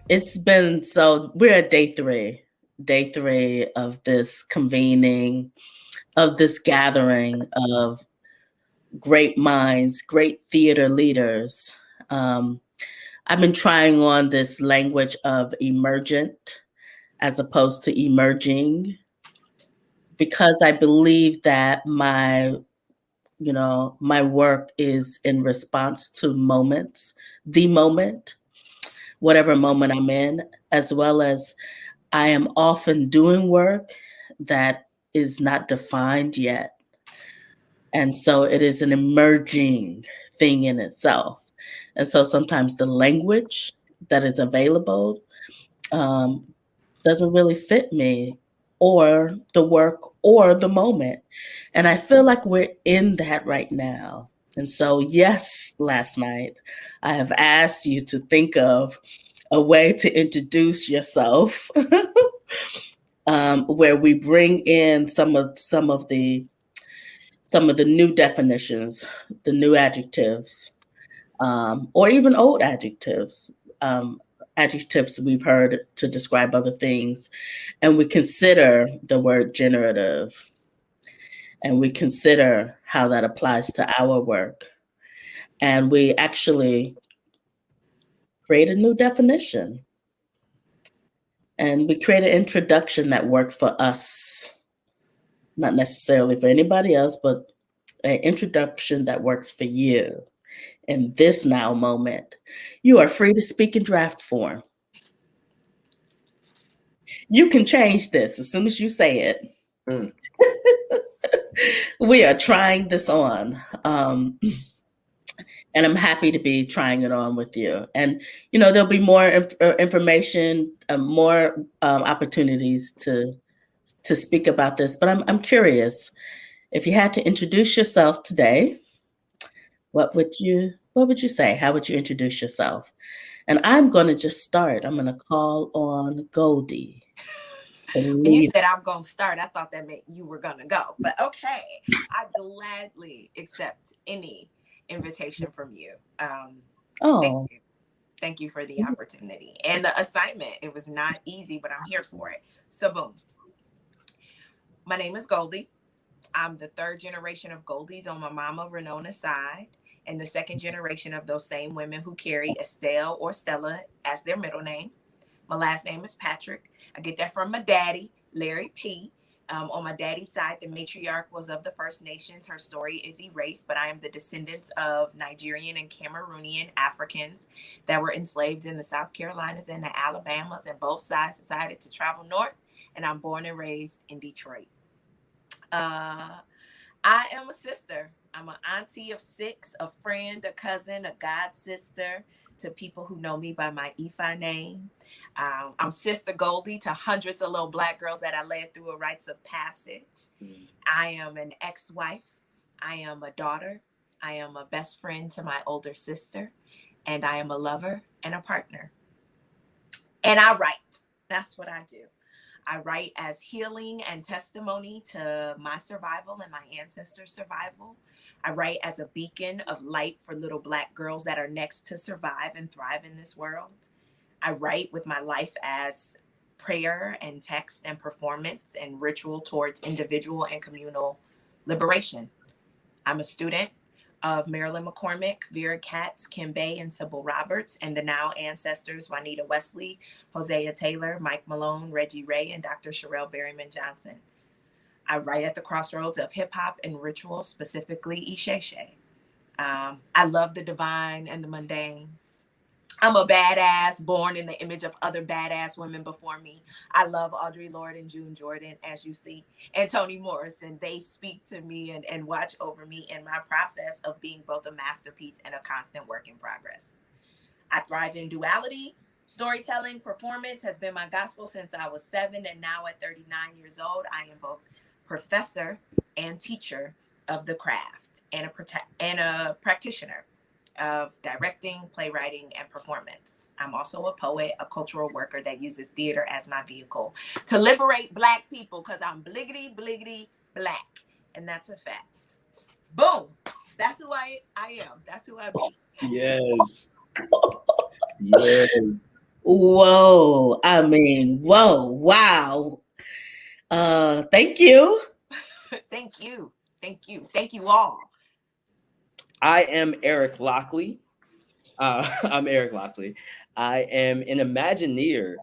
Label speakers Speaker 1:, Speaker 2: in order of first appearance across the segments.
Speaker 1: It's been so we're at day three of this convening, of this gathering of great minds, great theater leaders. Um, I've been trying on this language of emergent as opposed to emerging because I believe that my work is in response to moments, the moment, whatever moment I'm in, as well as I am often doing work that is not defined yet. And so it is an emerging thing in itself. And so sometimes the language that is available um, doesn't really fit me or the work or the moment. And I feel like we're in that right now. And so, yes, last night I have asked you to think of a way to introduce yourself where we bring in some of the new definitions, the new adjectives, or even old um, adjectives we've heard to describe other things, and we consider the word generative, and we consider how that applies to our work, and we actually create a new definition, and we create an introduction that works for us, not necessarily for anybody else, but an introduction that works for you in this now moment. You are free to speak in draft form. You can change this as soon as you say it.
Speaker 2: Mm.
Speaker 1: We are trying this on. And I'm happy to be trying it on with you. And, there'll be more information, more opportunities to speak about this. But I'm curious, if you had to introduce yourself today, what would you say? How would you introduce yourself? And I'm going to just start. I'm going to call on Goldie.
Speaker 3: When you said I'm going to start, I thought that meant you were going to go. But okay, I gladly accept any invitation from you.
Speaker 1: Oh,
Speaker 3: Thank you for the opportunity and the assignment. It was not easy, but I'm here for it. So boom. My name is Goldie. I'm the third generation of Goldies on my mama Renona's side, and the second generation of those same women who carry Estelle or Stella as their middle name. My last name is Patrick. I get that from my daddy, Larry P. On my daddy's side, the matriarch was of the First Nations. Her story is erased, but I am the descendants of Nigerian and Cameroonian Africans that were enslaved in the South Carolinas and the Alabamas, and both sides decided to travel north, and I'm born and raised in Detroit. I am a sister. I'm an auntie of 6, a friend, a cousin, a god sister to people who know me by my Ifa name. I'm Sister Goldie to hundreds of little Black girls that I led through a rites of passage. I am an ex-wife. I am a daughter. I am a best friend to my older sister. And I am a lover and a partner. And I write. That's what I do. I write as healing and testimony to my survival and my ancestors' survival. I write as a beacon of light for little Black girls that are next to survive and thrive in this world. I write with my life as prayer and text and performance and ritual towards individual and communal liberation. I'm a student of Marilyn McCormick, Vera Katz, Kim Bay, and Sybil Roberts, and the now ancestors Juanita Wesley, Hosea Taylor, Mike Malone, Reggie Ray, and Dr. Sherelle Berryman Johnson. I write at the crossroads of hip hop and ritual, specifically Isheshe. I love the divine and the mundane. I'm a badass born in the image of other badass women before me. I love Audre Lorde and June Jordan, as you see, and Toni Morrison. They speak to me and watch over me in my process of being both a masterpiece and a constant work in progress. I thrive in duality. Storytelling, performance has been my gospel since I was 7, and now at 39 years old, I am both professor and teacher of the craft and a practitioner of directing, playwriting, and performance. I'm also a poet, a cultural worker that uses theater as my vehicle to liberate Black people because I'm bliggity, bliggity, Black. And that's a fact. Boom. That's who I am. That's who I be.
Speaker 2: Yes. Yes.
Speaker 1: Whoa. I mean, whoa. Wow. Thank you.
Speaker 3: Thank you. Thank you. Thank you all.
Speaker 2: I am Eric Lockley. I'm Eric Lockley. I am an Imagineer.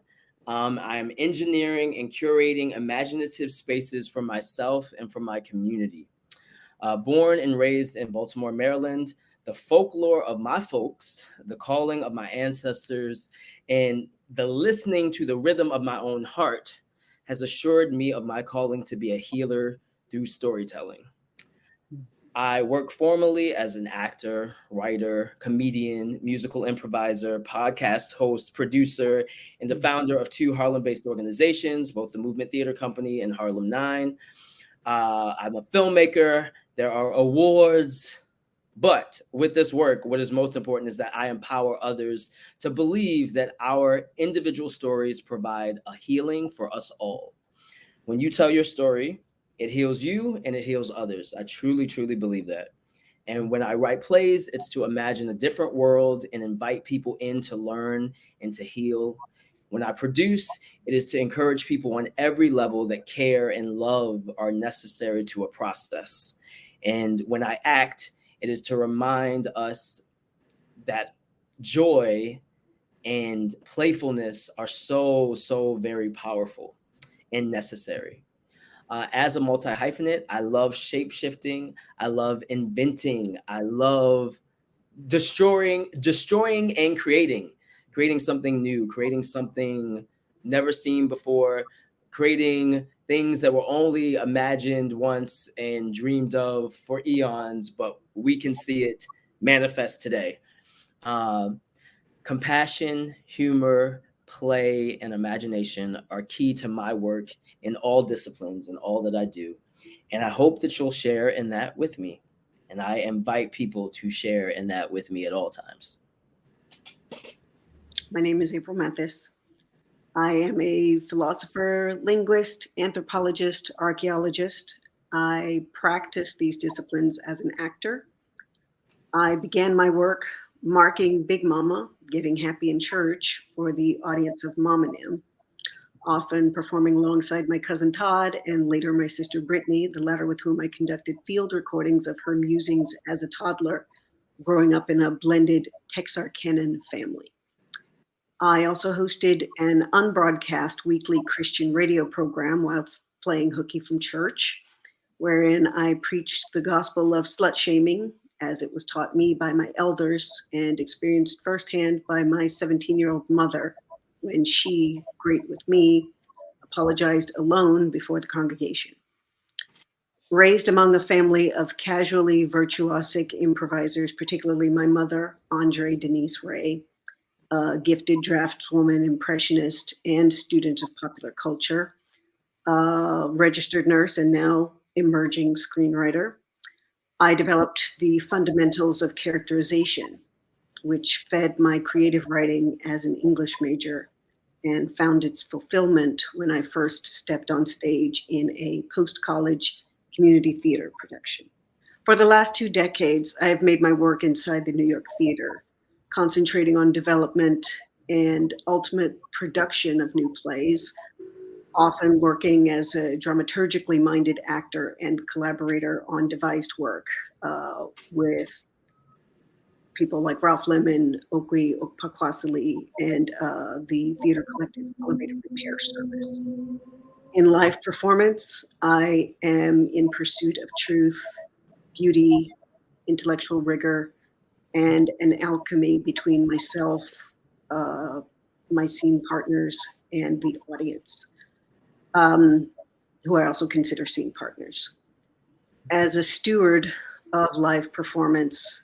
Speaker 2: I am engineering and curating imaginative spaces for myself and for my community. Born and raised in Baltimore, Maryland, the folklore of my folks, the calling of my ancestors, and the listening to the rhythm of my own heart has assured me of my calling to be a healer through storytelling. I work formally as an actor, writer, comedian, musical improviser, podcast host, producer, and the founder of two Harlem based organizations, both the Movement Theater Company and Harlem Nine. I'm a filmmaker. There are awards. But with this work, what is most important is that I empower others to believe that our individual stories provide a healing for us all. When you tell your story, it heals you and it heals others. I truly, truly believe that. And when I write plays, it's to imagine a different world and invite people in to learn and to heal. When I produce, it is to encourage people on every level that care and love are necessary to a process. And when I act, it is to remind us that joy and playfulness are so, so very powerful and necessary. As a multi hyphenate, I love shape shifting. I love inventing. I love destroying and creating something new, creating something never seen before, creating things that were only imagined once and dreamed of for eons, but we can see it manifest today. Um, Compassion, humor, play, and imagination are key to my work in all disciplines and all that I do. And I hope that you'll share in that with me. And I invite people to share in that with me at all times.
Speaker 4: My name is April Mathis. I am a philosopher, linguist, anthropologist, archaeologist. I practice these disciplines as an actor. I began my work marking Big Mama, Getting Happy in Church, for the audience of Momanim, often performing alongside my cousin Todd and later my sister Brittany, the latter with whom I conducted field recordings of her musings as a toddler, growing up in a blended Texarkana family. I also hosted an unbroadcast weekly Christian radio program whilst playing hooky from church, wherein I preached the gospel of slut shaming as it was taught me by my elders and experienced firsthand by my 17-year-old mother when she, great with me, apologized alone before the congregation. Raised among a family of casually virtuosic improvisers, particularly my mother, Andre Denise Ray, a gifted draftswoman, impressionist, and student of popular culture, a registered nurse, and now emerging screenwriter. I developed the fundamentals of characterization, which fed my creative writing as an English major and found its fulfillment when I first stepped on stage in a post college community theater production. For the last 2 decades, I have made my work inside the New York theater, concentrating on development and ultimate production of new plays, often working as a dramaturgically minded actor and collaborator on devised work with people like Ralph Lemon, Okwe Okpakwasili, and the theater collective Elevated Repair Service. In live performance, I am in pursuit of truth, beauty, intellectual rigor, and an alchemy between myself, uh, my scene partners, and the audience, um, who I also consider scene partners. As a steward of live performance,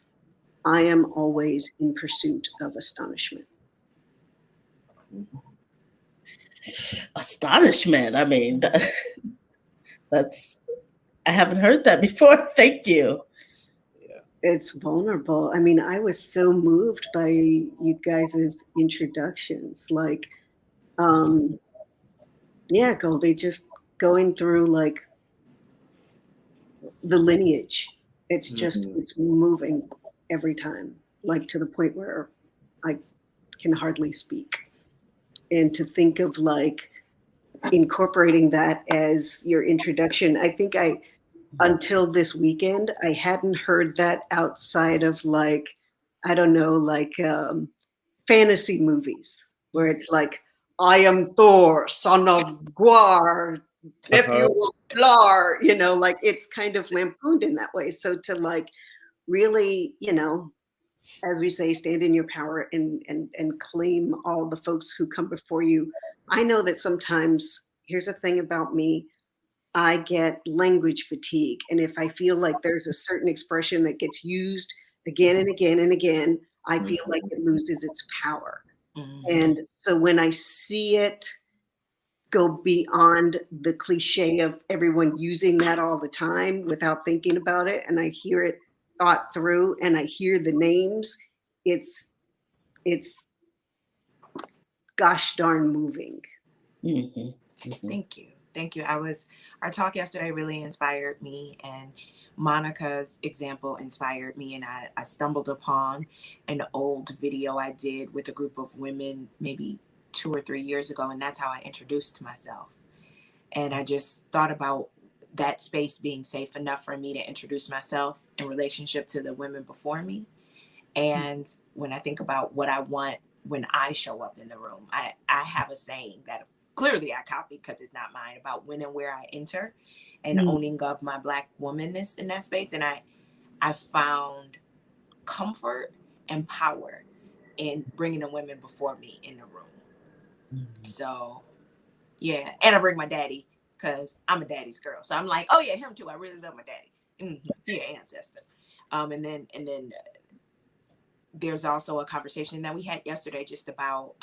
Speaker 4: I am always in pursuit of astonishment.
Speaker 1: Astonishment. I mean, that's, I haven't heard that before. Thank you.
Speaker 2: Yeah.
Speaker 4: It's vulnerable. I mean, I was so moved by you guys' introductions. Like, um, yeah, Goldie, just going through like the lineage. It's just,
Speaker 2: Mhm.
Speaker 4: it's moving every time, like to the point where I can hardly speak. and to think of like incorporating that as your introduction. I think until this weekend, I hadn't heard that outside of like, I don't know, like fantasy movies where it's like, I am Thor, son of Gwar, nephew of Blar, you know, like it's kind of lampooned in that way. So to like really, you know, as we say, stand in your power and claim all the folks who come before you. I know that sometimes, here's the thing about me, I get language fatigue. And if I feel like there's a certain expression that gets used again and again and again, I feel like it loses its power. And so when I see it go beyond the cliche of everyone using that all the time without thinking about it, and I hear it thought through and I hear the names, it's gosh darn moving.
Speaker 3: Thank you. Thank you. Our talk yesterday really inspired me, and Monica's example inspired me. And I stumbled upon an old video I did with a group of women maybe 2 or 3 years ago. And that's how I introduced myself. And I just thought about that space being safe enough for me to introduce myself in relationship to the women before me. And when I think about what I want when I show up in the room, I have a saying that clearly I copied because it's not mine, about when and where I enter and owning of my Black womanness in that space. And I found comfort and power in bringing the women before me in the room. So, yeah. And I bring my daddy because I'm a daddy's girl. So I'm like, oh yeah, him too. I really love my daddy. He an ancestor. And then there's also a conversation that we had yesterday just about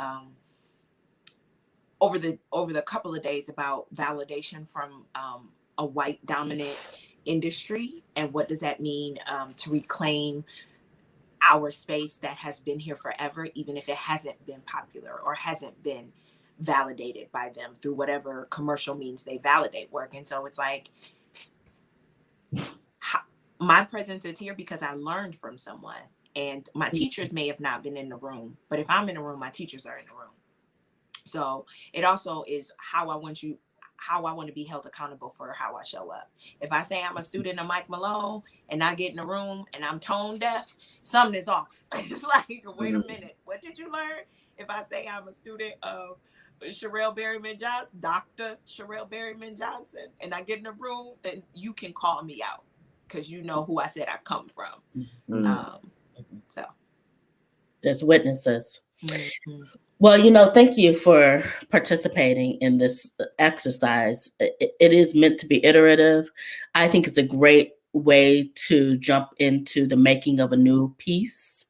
Speaker 3: over the couple of days about validation from a white dominant industry, and what does that mean to reclaim our space that has been here forever, even if it hasn't been popular or hasn't been validated by them through whatever commercial means they validate work. And so it's like, my presence is here because I learned from someone, and my teachers may have not been in the room, but if I'm in the room, my teachers are in the room. So it also is how I want to be held accountable for how I show up. If I say I'm a student of Mike Malone and I get in the room and I'm tone deaf, something is off. It's like, wait a minute, what did you learn? If I say I'm a student of Sherelle Berryman Johnson, Dr. Sherelle Berryman Johnson, and I get in the room, then you can call me out because you know who I said I come from. So
Speaker 1: there's witnesses. Well, thank you for participating in this exercise. It is meant to be iterative. I think it's a great way to jump into the making of a new piece.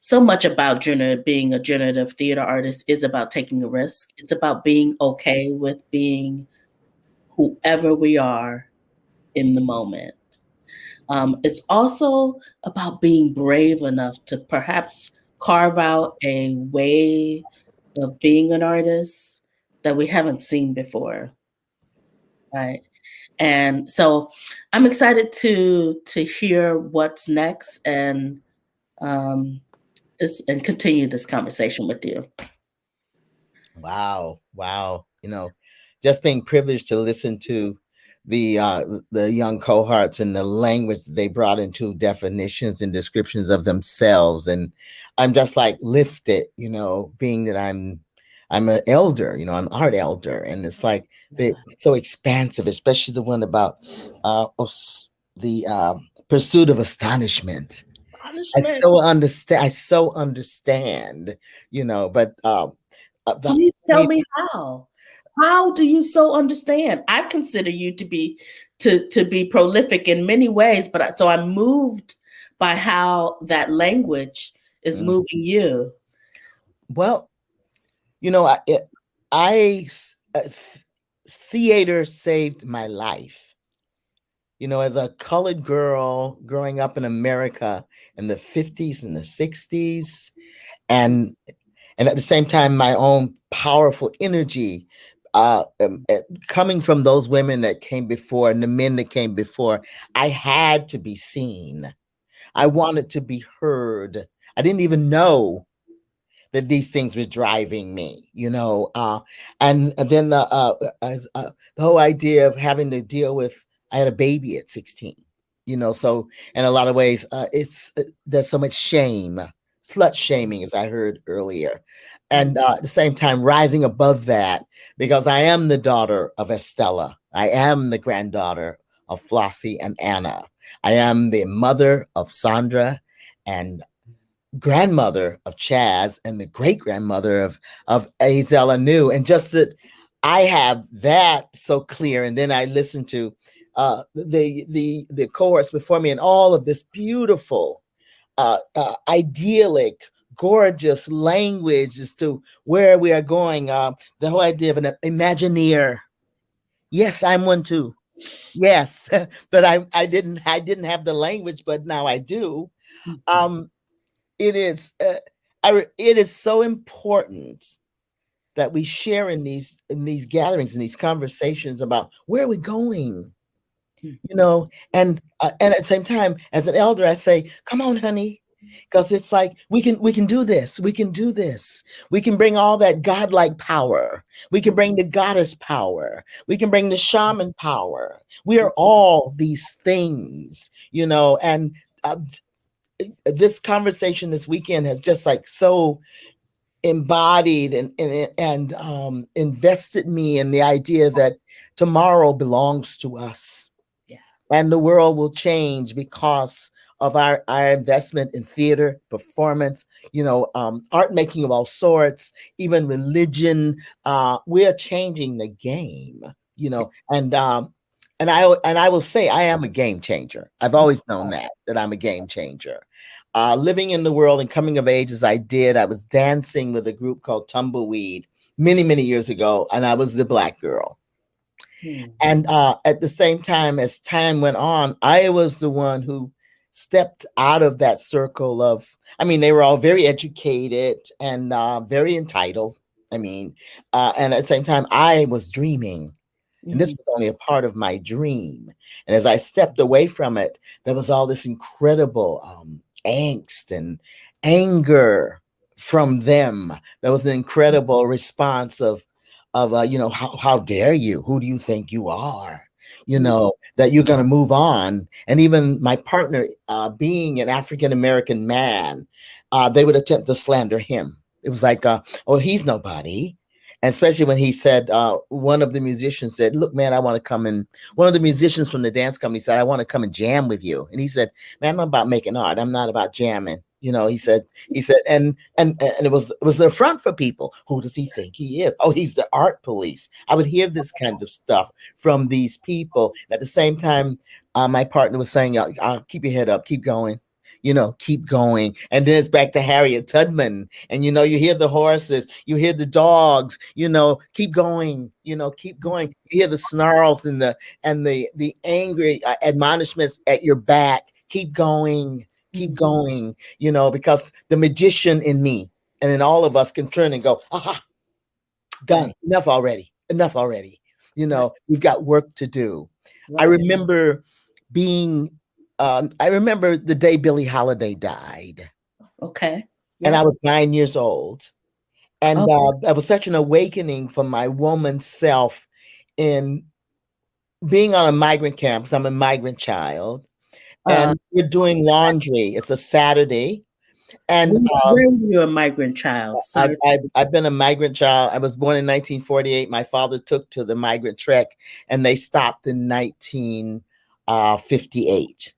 Speaker 1: So much about being a generative theater artist is about taking a risk. It's about being okay with being whoever we are in the moment. It's also about being brave enough to perhaps carve out a way of being an artist that we haven't seen before, right? And so I'm excited to hear what's next and continue this conversation with you.
Speaker 5: Wow. Just being privileged to listen to the young cohorts and the language they brought into definitions and descriptions of themselves, and I'm just like lifted, being that I'm an elder, I'm art elder, and it's like they're so expansive, especially the one about the pursuit of astonishment. I so understand, but
Speaker 1: please tell me how. How do you so understand? I consider you to be prolific in many ways, but so I'm moved by how that language is moving you.
Speaker 5: Well, theater saved my life. As a colored girl growing up in America in the 50s and the 60s, and at the same time, my own powerful energy coming from those women that came before and the men that came before, I had to be seen. I wanted to be heard. I didn't even know that these things were driving me, and then the whole idea of having to deal with, I had a baby at 16, so in a lot of ways, there's so much shame, slut shaming, as I heard earlier. And at the same time, rising above that, because I am the daughter of Estella. I am the granddaughter of Flossie and Anna. I am the mother of Sandra and grandmother of Chaz and the great grandmother of Azel Anu. And just that I have that so clear. And then I listen to the chorus before me and all of this beautiful, idyllic, gorgeous language as to where we are going. The whole idea of an Imagineer. Yes, I'm one too. Yes, but I didn't have the language, but now I do. It is it is so important that we share in these gatherings, in these conversations about where are we going, and at the same time, as an elder, I say, come on, honey, because it's like we can do this, we can do this, we can bring all that godlike power, we can bring the goddess power, we can bring the shaman power. We are all these things, and this conversation this weekend has just like so embodied and invested me in the idea that tomorrow belongs to us.
Speaker 1: Yeah.
Speaker 5: And the world will change because of our investment in theater, performance, art making of all sorts, even religion. We are changing the game, and I will say I am a game changer. I've always known that I'm a game changer. Living in the world and coming of age as I did, I was dancing with a group called Tumbleweed many, many years ago, and I was the Black girl. And at the same time, as time went on, I was the one who stepped out of that circle of, they were all very educated and very entitled. And at the same time, I was dreaming. And this was only a part of my dream. And as I stepped away from it, there was all this incredible angst and anger from them. There was an incredible response of how dare you? Who do you think you are? That you're going to move on. And even my partner, being an African-American man, they would attempt to slander him. It was like, oh, he's nobody. And especially when he said, one of the musicians said, look, man, I want to come in. One of the musicians from the dance company said, I want to come and jam with you. And he said, man, I'm about making art. I'm not about jamming. He said, and it was an affront for people. Who does he think he is? Oh, he's the art police. I would hear this kind of stuff from these people. And at the same time, my partner was saying, keep your head up, keep going. Keep going. And then it's back to Harriet Tubman. And, you hear the horses, you hear the dogs, keep going, keep going. You hear the snarls and the angry admonishments at your back. Keep going, because the magician in me and in all of us can turn and go, aha, done. Enough already. We've got work to do. Right. I remember I remember the day Billie Holiday died.
Speaker 1: Okay.
Speaker 5: Yep. And I was 9 years old. And that was such an awakening for my woman self in being on a migrant camp, because I'm a migrant child. And we're doing laundry. It's a Saturday. And
Speaker 1: when were you a migrant child?
Speaker 5: I've been a migrant child. I was born in 1948. My father took to the migrant trek, and they stopped in 1958.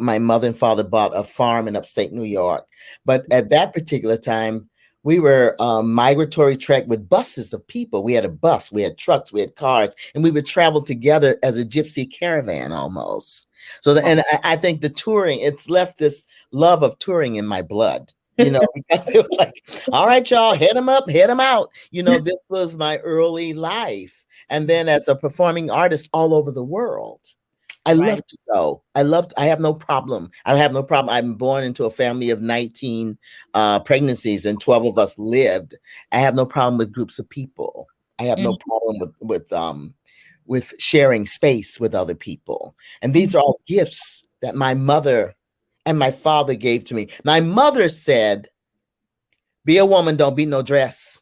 Speaker 5: My mother and father bought a farm in upstate New York. But at that particular time, we were migratory trek with buses of people. We had a bus, we had trucks, we had cars, and we would travel together as a gypsy caravan almost. So, and I think the touring, it's left this love of touring in my blood, because it was like, all right, y'all, hit them up, hit them out. This was my early life. And then as a performing artist all over the world. I love to go. I have no problem. I'm born into a family of 19 pregnancies, and 12 of us lived. I have no problem with groups of people. I have no problem with sharing space with other people. And these are all gifts that my mother and my father gave to me. My mother said Be a woman, don't be no dress.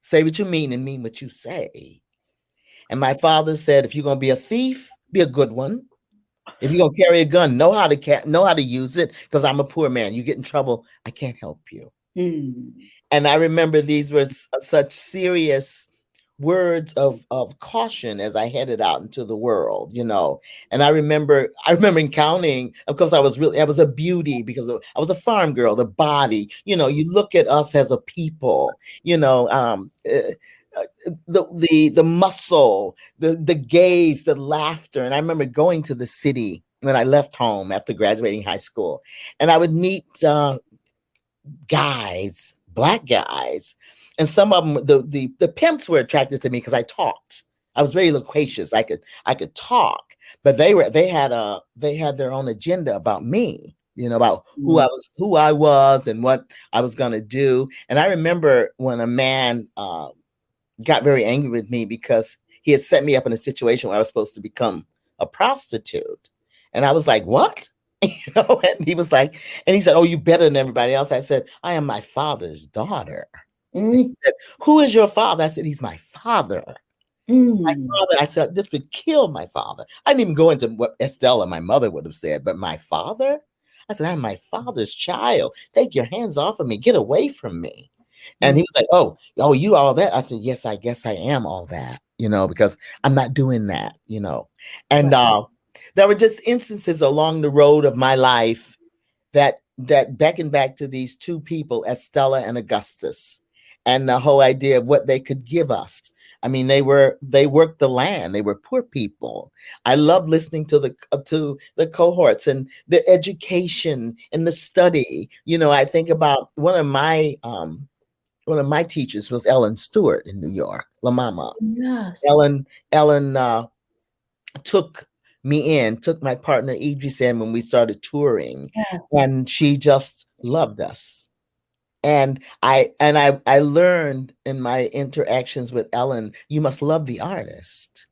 Speaker 5: Say what you mean and mean what you say. And my father said, if you're gonna be a thief, be a good one. If you're gonna carry a gun, know how to use it. Because I'm a poor man. You get in trouble, I can't help you. And I remember these were such serious words of caution as I headed out into the world, you know. And I remember encountering, of course, I was a beauty because I was a farm girl, the body, you know, you look at us as a people, you know, the muscle, the gaze, the laughter. And I remember going to the city when I left home after graduating high school, and I would meet guys, black guys, and some of them, the pimps were attracted to me because I talked. I was very loquacious. I could talk, but they had their own agenda about me, you know, about who I was and what I was gonna do. And I remember when a man got very angry with me because he had set me up in a situation where I was supposed to become a prostitute, and I was like, "What?" You know, and he was like, and he said, "Oh, you better than everybody else." I said, "I am my father's daughter." He said, "Who is your father?" I said, "He's my father." My father, I said, "This would kill my father." I didn't even go into what Estella, my mother, would have said, but my father? I said, "I'm my father's child. Take your hands off of me. Get away from me." And he was like, "Oh, you all that?" I said, "Yes, I guess I am all that, you know, because I'm not doing that, you know." And there were just instances along the road of my life that beckoned back to these two people, Estella and Augustus, and the whole idea of what they could give us. I mean, they worked the land. They were poor people. I love listening to the cohorts and the education and the study. You know, I think about one of my teachers was Ellen Stewart in New York, La Mama.
Speaker 1: Yes.
Speaker 5: Ellen took my partner Idris in when we started touring, and she just loved us. And I learned in my interactions with Ellen, you must love the artist.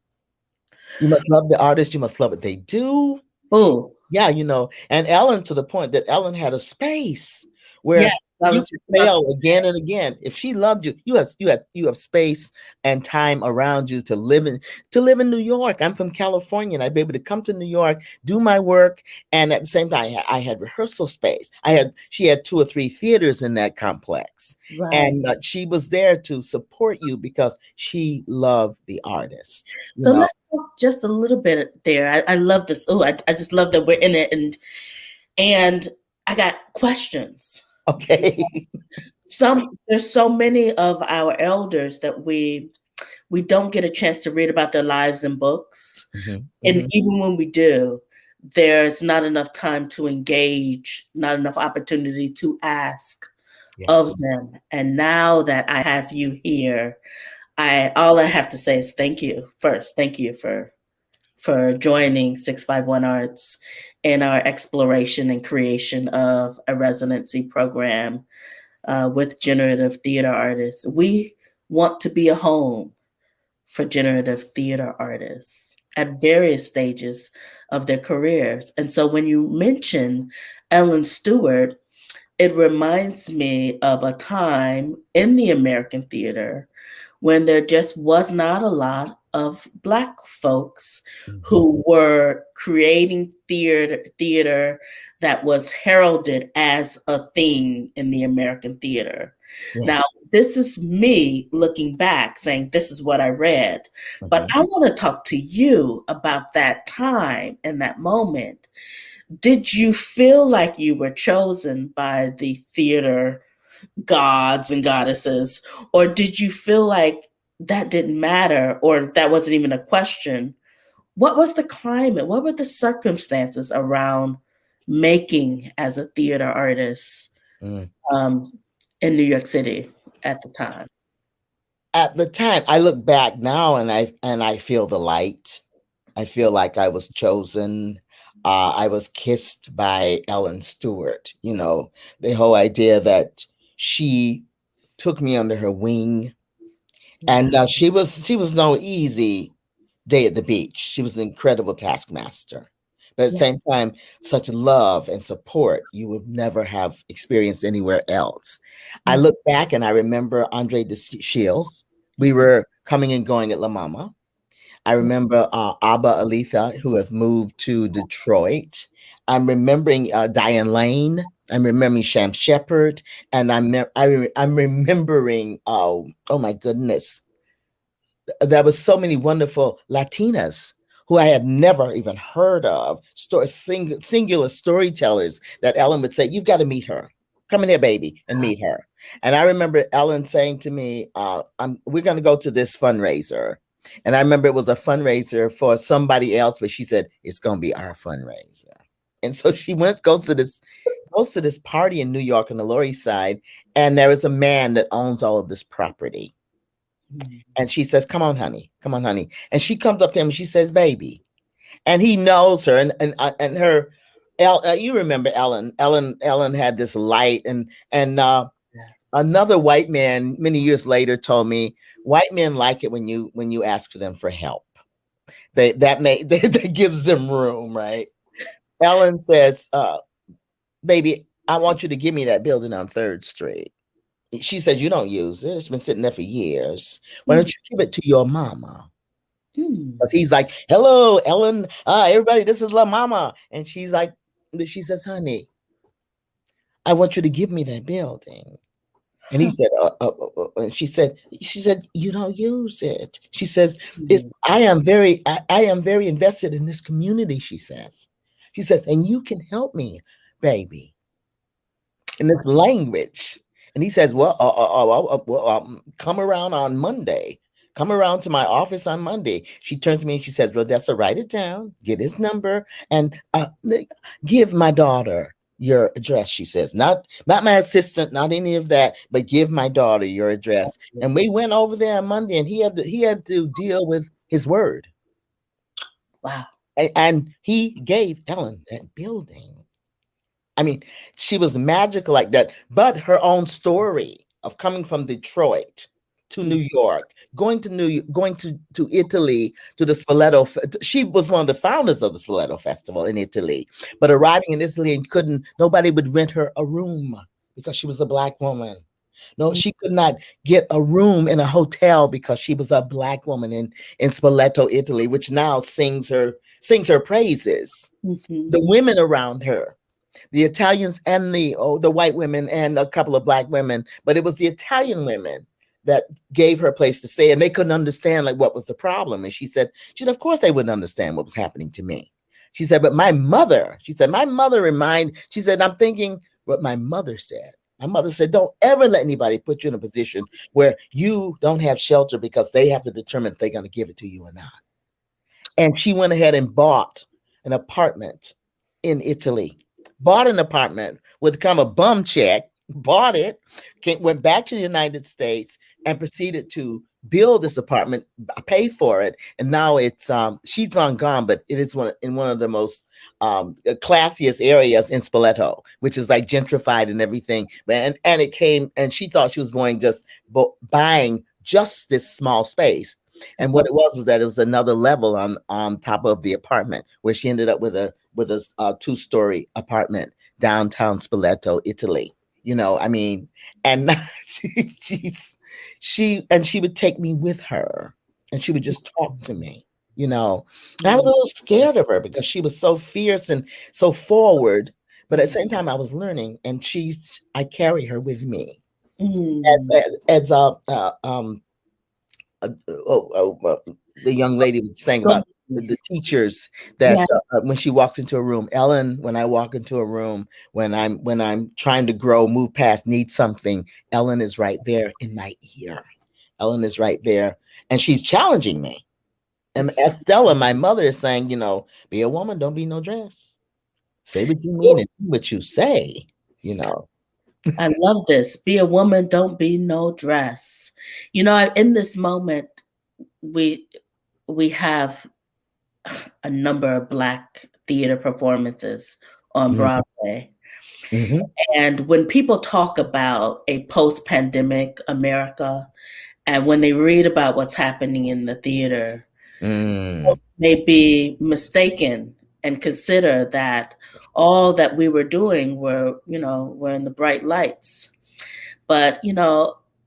Speaker 5: You must love the artist. You must love what they do.
Speaker 1: Oh,
Speaker 5: Yeah, you know, and Ellen, to the point that Ellen had a space where
Speaker 1: yes, I
Speaker 5: you
Speaker 1: was
Speaker 5: could
Speaker 1: just about
Speaker 5: fail again and again. If she loved you, you have space and time around you to live in New York. I'm from California, and I'd be able to come to New York, do my work, and at the same time, I had rehearsal space. She had 2 or 3 theaters in that complex,
Speaker 1: right.
Speaker 5: and she was there to support you because she loved the artist.
Speaker 1: So let's talk just a little bit there. I love this. Oh, I just love that we're in it, and I got questions.
Speaker 5: Okay.
Speaker 1: There's so many of our elders that we don't get a chance to read about their lives in books. And even when we do, there's not enough time to engage, not enough opportunity to ask of them. And now that I have you here, all I have to say is thank you first. Thank you for joining 651 Arts in our exploration and creation of a residency program with generative theater artists. We want to be a home for generative theater artists at various stages of their careers. And so when you mention Ellen Stewart, it reminds me of a time in the American theater when there just was not a lot of Black folks who were creating theater that was heralded as a thing in the American theater. Now, this is me looking back saying, this is what I read, but I want to talk to you about that time and that moment. Did you feel like you were chosen by the theater gods and goddesses, or did you feel like that didn't matter or that wasn't even a question? What was the climate? What were the circumstances around making as a theater artist in New York City at the time?
Speaker 5: At the time, I look back now and I feel the light. I feel like I was chosen. I was kissed by Ellen Stewart. You know, the whole idea that she took me under her wing, and she was no easy day at the beach. She was an incredible taskmaster, But at the same time, such love and support you would never have experienced anywhere else. I look back and I remember Andre de Shields. We were coming and going at La Mama. I remember Abba Aletha, who have moved to Detroit. I'm remembering Diane Lane. I'm remembering Sham Shepherd, and I'm remembering oh my goodness, there was so many wonderful Latinas who I had never even heard of, singular storytellers that Ellen would say, "You've got to meet her. Come in here, baby, and meet her." And I remember Ellen saying to me, "We're going to go to this fundraiser." And I remember it was a fundraiser for somebody else, but she said, "It's going to be our fundraiser." And so she goes to this party in New York on the Lower East Side, and there is a man that owns all of this property. And she says, "Come on, honey. Come on, honey." And she comes up to him and she says, "Baby." And he knows her and her. You remember Ellen? Ellen had this light, and another white man many years later told me white men like it when you ask for them for help. That gives them room, right? Ellen says, "Baby, I want you to give me that building on 3rd Street." She says, "You don't use it. It's been sitting there for years. Why don't you give it to your mama?" Because he's like, "Hello, Ellen. Everybody, this is La Mama." And she says, "Honey, I want you to give me that building." And he said, and she said, "You don't use it." She says, I am very invested in this community," she says. "And you can help me, baby, in this language." And he says, "Well, come around on Monday. Come around to my office on Monday." She turns to me and she says, "Rhodessa, write it down, get his number, and give my daughter your address." She says, not my assistant, not any of that, but give my daughter your address." And we went over there on Monday, and he had to deal with his word.
Speaker 1: Wow.
Speaker 5: And he gave Ellen that building. I mean, she was magical like that. But her own story of coming from Detroit to New York, going to Italy, to the Spoleto. She was one of the founders of the Spoleto Festival in Italy. But arriving in Italy and nobody would rent her a room because she was a Black woman. No, she could not get a room in a hotel because she was a Black woman in Spoleto, Italy, which now sings her praises. The women around her, the Italians and the white women and a couple of Black women, but it was the Italian women that gave her a place to stay, and they couldn't understand like what was the problem. And she said, "Of course they wouldn't understand what was happening to me." She said, "But my mother," she said, "I'm thinking what my mother said. My mother said, don't ever let anybody put you in a position where you don't have shelter because they have to determine if they're going to give it to you or not." And she went ahead and bought an apartment in Italy. Bought an apartment with kind of a bum check, bought it, went back to the United States and proceeded to build this apartment, pay for it. And now it's, she's long gone, but it is in one of the most classiest areas in Spoleto, which is like gentrified and everything. And it came, and she thought she was going just buying just this small space. And what it was that it was another level on top of the apartment, where she ended up with a 2-story apartment downtown Spoleto, Italy. I mean, and she would take me with her, and she would just talk to me. And I was a little scared of her because she was so fierce and so forward, but at the same time I was learning, and I carry her with me as the young lady was saying about the teachers that when she walks into a room, Ellen, when I walk into a room, when I'm trying to grow, move past, need something, Ellen is right there in my ear. Ellen is right there, and she's challenging me. And Estella, my mother, is saying, be a woman, don't be no dress. Say what you mean and do what you say,
Speaker 1: I love this. Be a woman, don't be no dress. In this moment, we have a number of Black theater performances on Broadway.
Speaker 5: Mm-hmm.
Speaker 1: And when people talk about a post-pandemic America, and when they read about what's happening in the theater, may be mistaken and consider that all that we were doing were in the bright lights. But,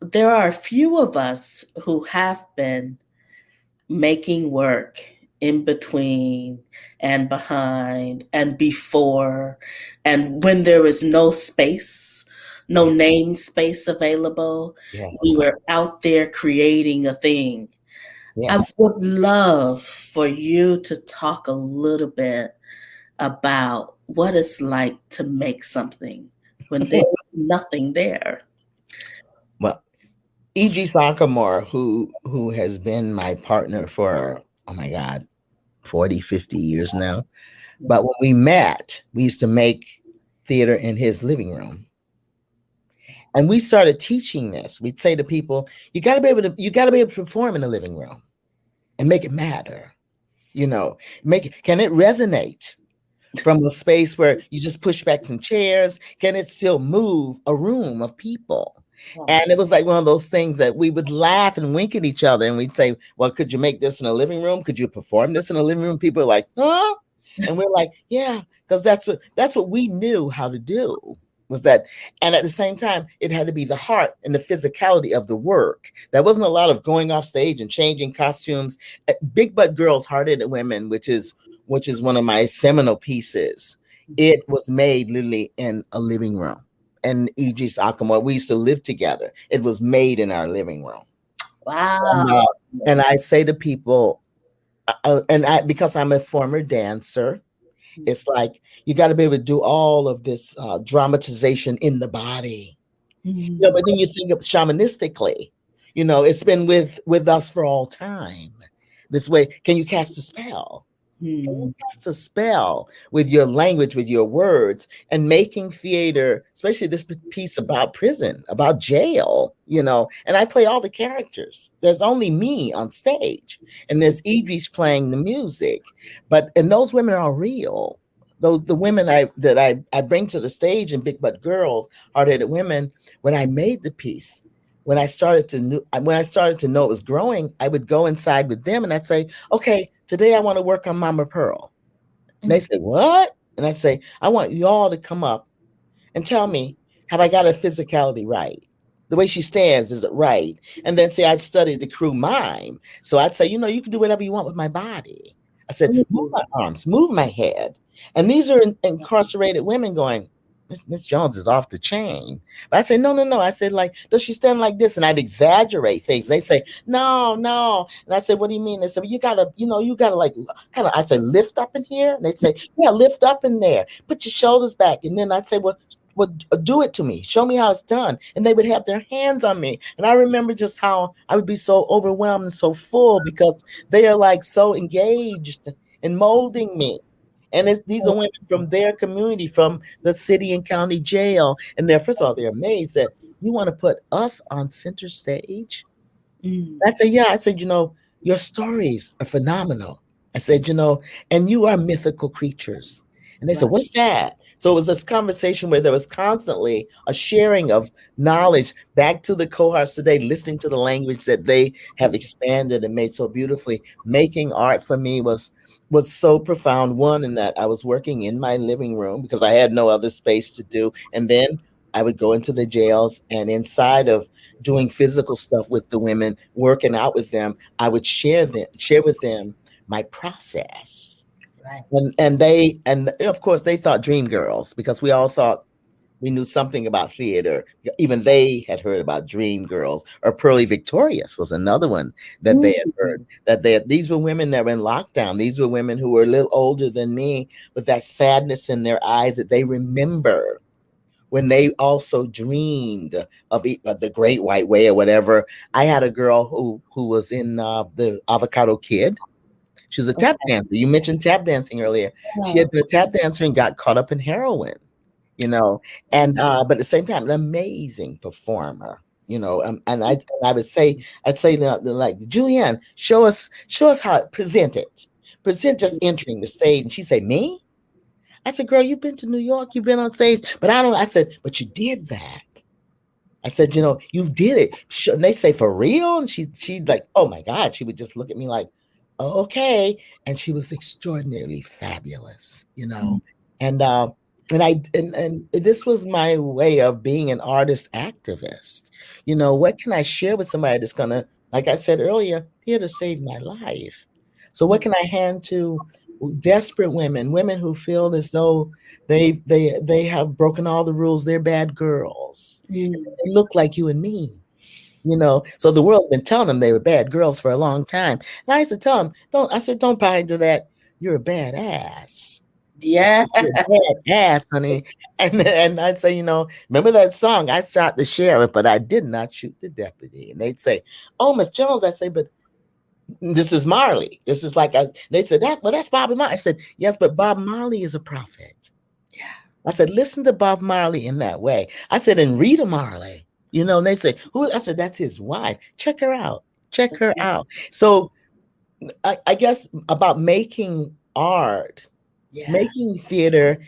Speaker 1: there are a few of us who have been making work in between and behind and before, and when there was no space, no name space available, we
Speaker 5: Yes.
Speaker 1: were out there creating a thing. I
Speaker 5: Yes.
Speaker 1: would love for you to talk a little bit about what it's like to make something when there is nothing there.
Speaker 5: Well, E.G. Sakamore, who has been my partner for, oh my God, 40, 50 years now. But when we met, we used to make theater in his living room. And we started teaching this. We'd say to people, you gotta be able to perform in the living room and make it matter. Can it resonate from a space where you just push back some chairs? Can it still move a room of people? And it was like one of those things that we would laugh and wink at each other, and we'd say, well, could you make this in a living room? Could you perform this in a living room? People are like, huh? And we're like, yeah, because that's what we knew how to do, was that. And at the same time, it had to be the heart and the physicality of the work. There wasn't a lot of going off stage and changing costumes. Big Butt Girls, Hard-Headed Women, which is one of my seminal pieces. It was made literally in a living room. And E.G. Sakamore, we used to live together. It was made in our living room.
Speaker 1: Wow.
Speaker 5: And I say to people, because I'm a former dancer, it's like you got to be able to do all of this dramatization in the body. But then you think of shamanistically, it's been with us for all time. This way, can you cast a spell? Cast a spell with your language, with your words, and making theater, especially this piece about prison, about jail, and I play all the characters. There's only me on stage, and there's Idris playing the music, and those women are real. The women that I bring to the stage in Big Butt Girls, Hard-Headed Women, when I made the piece, when I started to know it was growing, I would go inside with them and I'd say, okay, today I want to work on Mama Pearl. And they say, what? And I say, I want you all to come up and tell me, have I got her physicality right? The way she stands, is it right? And then say, I studied the crew mime. So I'd say, you can do whatever you want with my body. I said, move my arms, move my head. And these are incarcerated women going, Miss Jones is off the chain. But I say, no. I said, like, does she stand like this? And I'd exaggerate things. They say, no. And I said, what do you mean? They said, well, you gotta like kind of, I say, lift up in here. And they say, yeah, lift up in there. Put your shoulders back. And then I'd say, well, do it to me. Show me how it's done. And they would have their hands on me. And I remember just how I would be so overwhelmed and so full because they are like so engaged in molding me. And these are women from their community, from the city and county jail. And first of all, they're amazed that you want to put us on center stage. I said, yeah. I said, your stories are phenomenal. I said, and you are mythical creatures. And they said, what's that? So it was this conversation where there was constantly a sharing of knowledge back to the cohorts today, listening to the language that they have expanded and made so beautifully. Making art for me was so profound. One, in that I was working in my living room because I had no other space to do. And then I would go into the jails, and inside of doing physical stuff with the women, working out with them, I would share with them my process. Right. And of course they thought dream girls, because we all thought we knew something about theater. Even they had heard about Dream Girls, or Pearly Victorious was another one that they had heard. These were women that were in lockdown. These were women who were a little older than me, with that sadness in their eyes that they remember when they also dreamed of the Great White Way or whatever. I had a girl who was in the Avocado Kid. She was a tap dancer. You mentioned tap dancing earlier. She had been a tap dancer and got caught up in heroin. And but at the same time, an amazing performer, and I would say, I'd say like, Julianne, show us how to present it. Present just entering the stage. And she say, me? I said, girl, you've been to New York, you've been on stage, but I said, but you did that. I said, you did it. And they say, for real? And she like, oh my God, she would just look at me like, okay. And she was extraordinarily fabulous, you know. And and this was my way of being an artist activist. You know, what can I share with somebody that's gonna, like I said earlier, here to save my life? So what can I hand to desperate women, women who feel as though they have broken all the rules, they're bad girls.
Speaker 1: Mm.
Speaker 5: They look like you and me, you know. So the world's been telling them they were bad girls for a long time. And I used to tell them, don't buy into that. You're a badass.
Speaker 1: Yeah.
Speaker 5: You're a badass, honey. And I'd say, you know, remember that song? I shot the sheriff, but I did not shoot the deputy. And they'd say, oh, Miss Jones. I say, but this is Marley. This is like they said that, well, that's Bob Marley. I said, yes, but Bob Marley is a prophet.
Speaker 1: Yeah.
Speaker 5: I said, listen to Bob Marley in that way. I said, and Rita Marley, you know, and they say, who? I said, that's his wife. Check her out. Check her out. So I guess about making art,
Speaker 1: Yeah.
Speaker 5: making theater,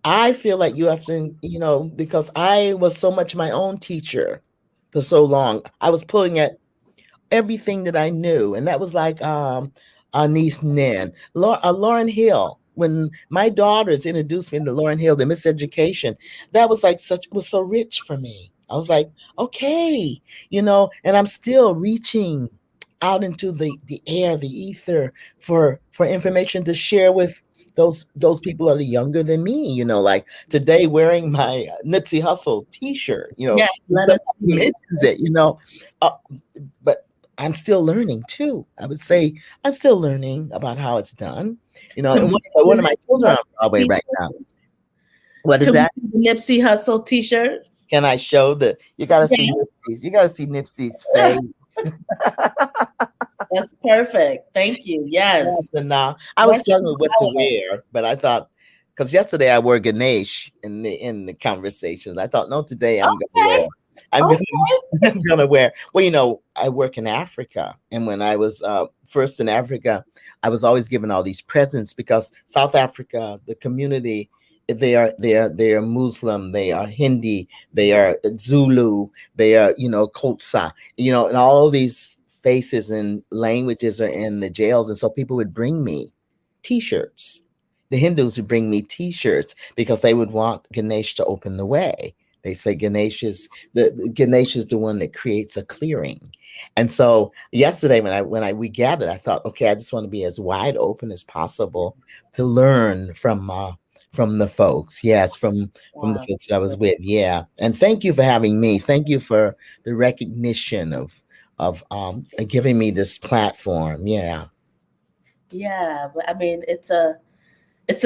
Speaker 5: I feel like you have to, you know, because I was so much my own teacher for so long. I was pulling at everything that I knew. And that was like our niece Nin, Lauren Hill. When my daughters introduced me to Lauren Hill, the Miseducation, that was like it was so rich for me. I was like, okay, you know, and I'm still reaching out into the air, the ether for information to share with those people that are younger than me, you know, like today wearing my Nipsey Hussle t-shirt, you know,
Speaker 1: Yes, let us see.
Speaker 5: mentions it, you know, but I'm still learning too. I would say I'm still learning about how it's done. You know, and one of my children on Broadway right now. What is
Speaker 1: Can we
Speaker 5: that?
Speaker 1: see the Nipsey Hussle T-shirt?
Speaker 5: Can I show you gotta see Nipsey's, you gotta see Nipsey's face.
Speaker 1: That's perfect. Thank you. Yes.
Speaker 5: And I was struggling with to wear, but I thought because yesterday I wore Ganesh in the conversations. I thought, no, today I'm gonna wear. I'm gonna wear. Well, you know, I work in Africa, and when I was first in Africa, I was always given all these presents because South Africa, the community, they are Muslim, they are Hindi, they are Zulu, they are, you know, Xhosa, you know, and all of these faces and languages are in the jails, and so people would bring me T-shirts. The Hindus would bring me T-shirts because they would want Ganesh to open the way. They say Ganesh is the one that creates a clearing. And so yesterday when we gathered, I thought, okay, I just want to be as wide open as possible to learn from the folks. Yes, from the folks that I was with. Yeah. And thank you for having me. Thank you for the recognition of giving me this platform. Yeah.
Speaker 1: Yeah, but I mean, it's a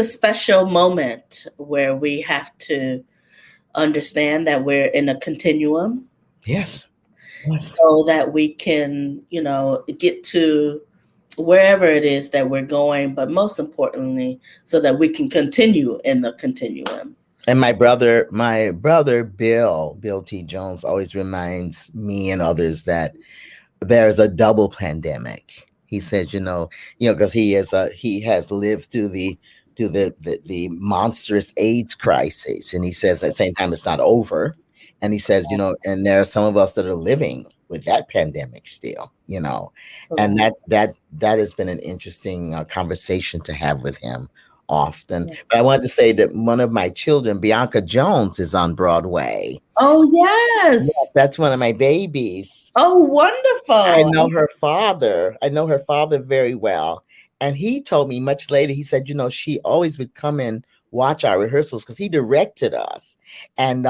Speaker 1: special moment where we have to understand that we're in a continuum.
Speaker 5: Yes.
Speaker 1: So that we can, you know, get to wherever it is that we're going, but most importantly, so that we can continue in the continuum.
Speaker 5: And my brother Bill T. Jones always reminds me and others that there's a double pandemic. He says, you know, because he has lived through the monstrous AIDS crisis, and he says at the same time it's not over. And he says, you know, and there are some of us that are living with that pandemic still, you know, and that has been an interesting conversation to have with him often. But I wanted to say that one of my children, Bianca Jones, is on Broadway.
Speaker 1: Oh, yes.
Speaker 5: That's one of my babies.
Speaker 1: Oh, wonderful.
Speaker 5: I know her father. I know her father very well. And he told me much later, he said, you know, she always would come and watch our rehearsals because he directed us. And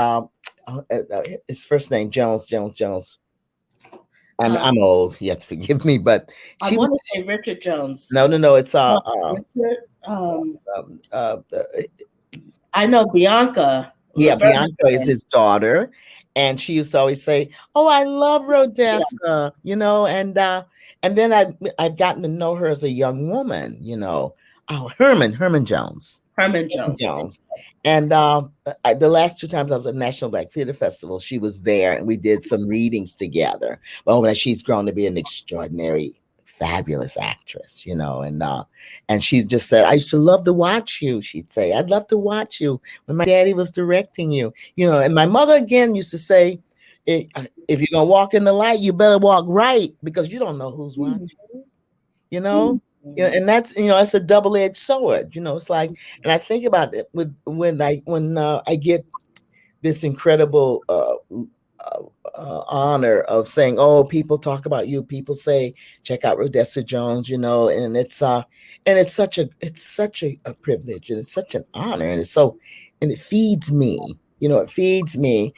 Speaker 5: his first name, Jones. I'm old. You have to forgive me, but
Speaker 1: I want to say Richard Jones.
Speaker 5: No. It's
Speaker 1: Richard, I know Bianca.
Speaker 5: Yeah, Bianca is his daughter, and she used to always say, "Oh, I love Rhodessa," you know, and then I've gotten to know her as a young woman, you know. Oh, Herman Jones.
Speaker 1: Herman Jones.
Speaker 5: And the last two times I was at National Black Theater Festival, she was there, and we did some readings together. Well, she's grown to be an extraordinary, fabulous actress, you know, and she just said, "I used to love to watch you." She'd say, "I'd love to watch you when my daddy was directing you," you know. And my mother again used to say, "If you're gonna walk in the light, you better walk right because you don't know who's watching." You know, You know, and that's, it's a double-edged sword. It's like, and I think about it with when I get this incredible honor of saying, "Oh, people talk about you. People say, check out Rhodessa Jones," and it's such a privilege, and it's such an honor, and it feeds me. It feeds me.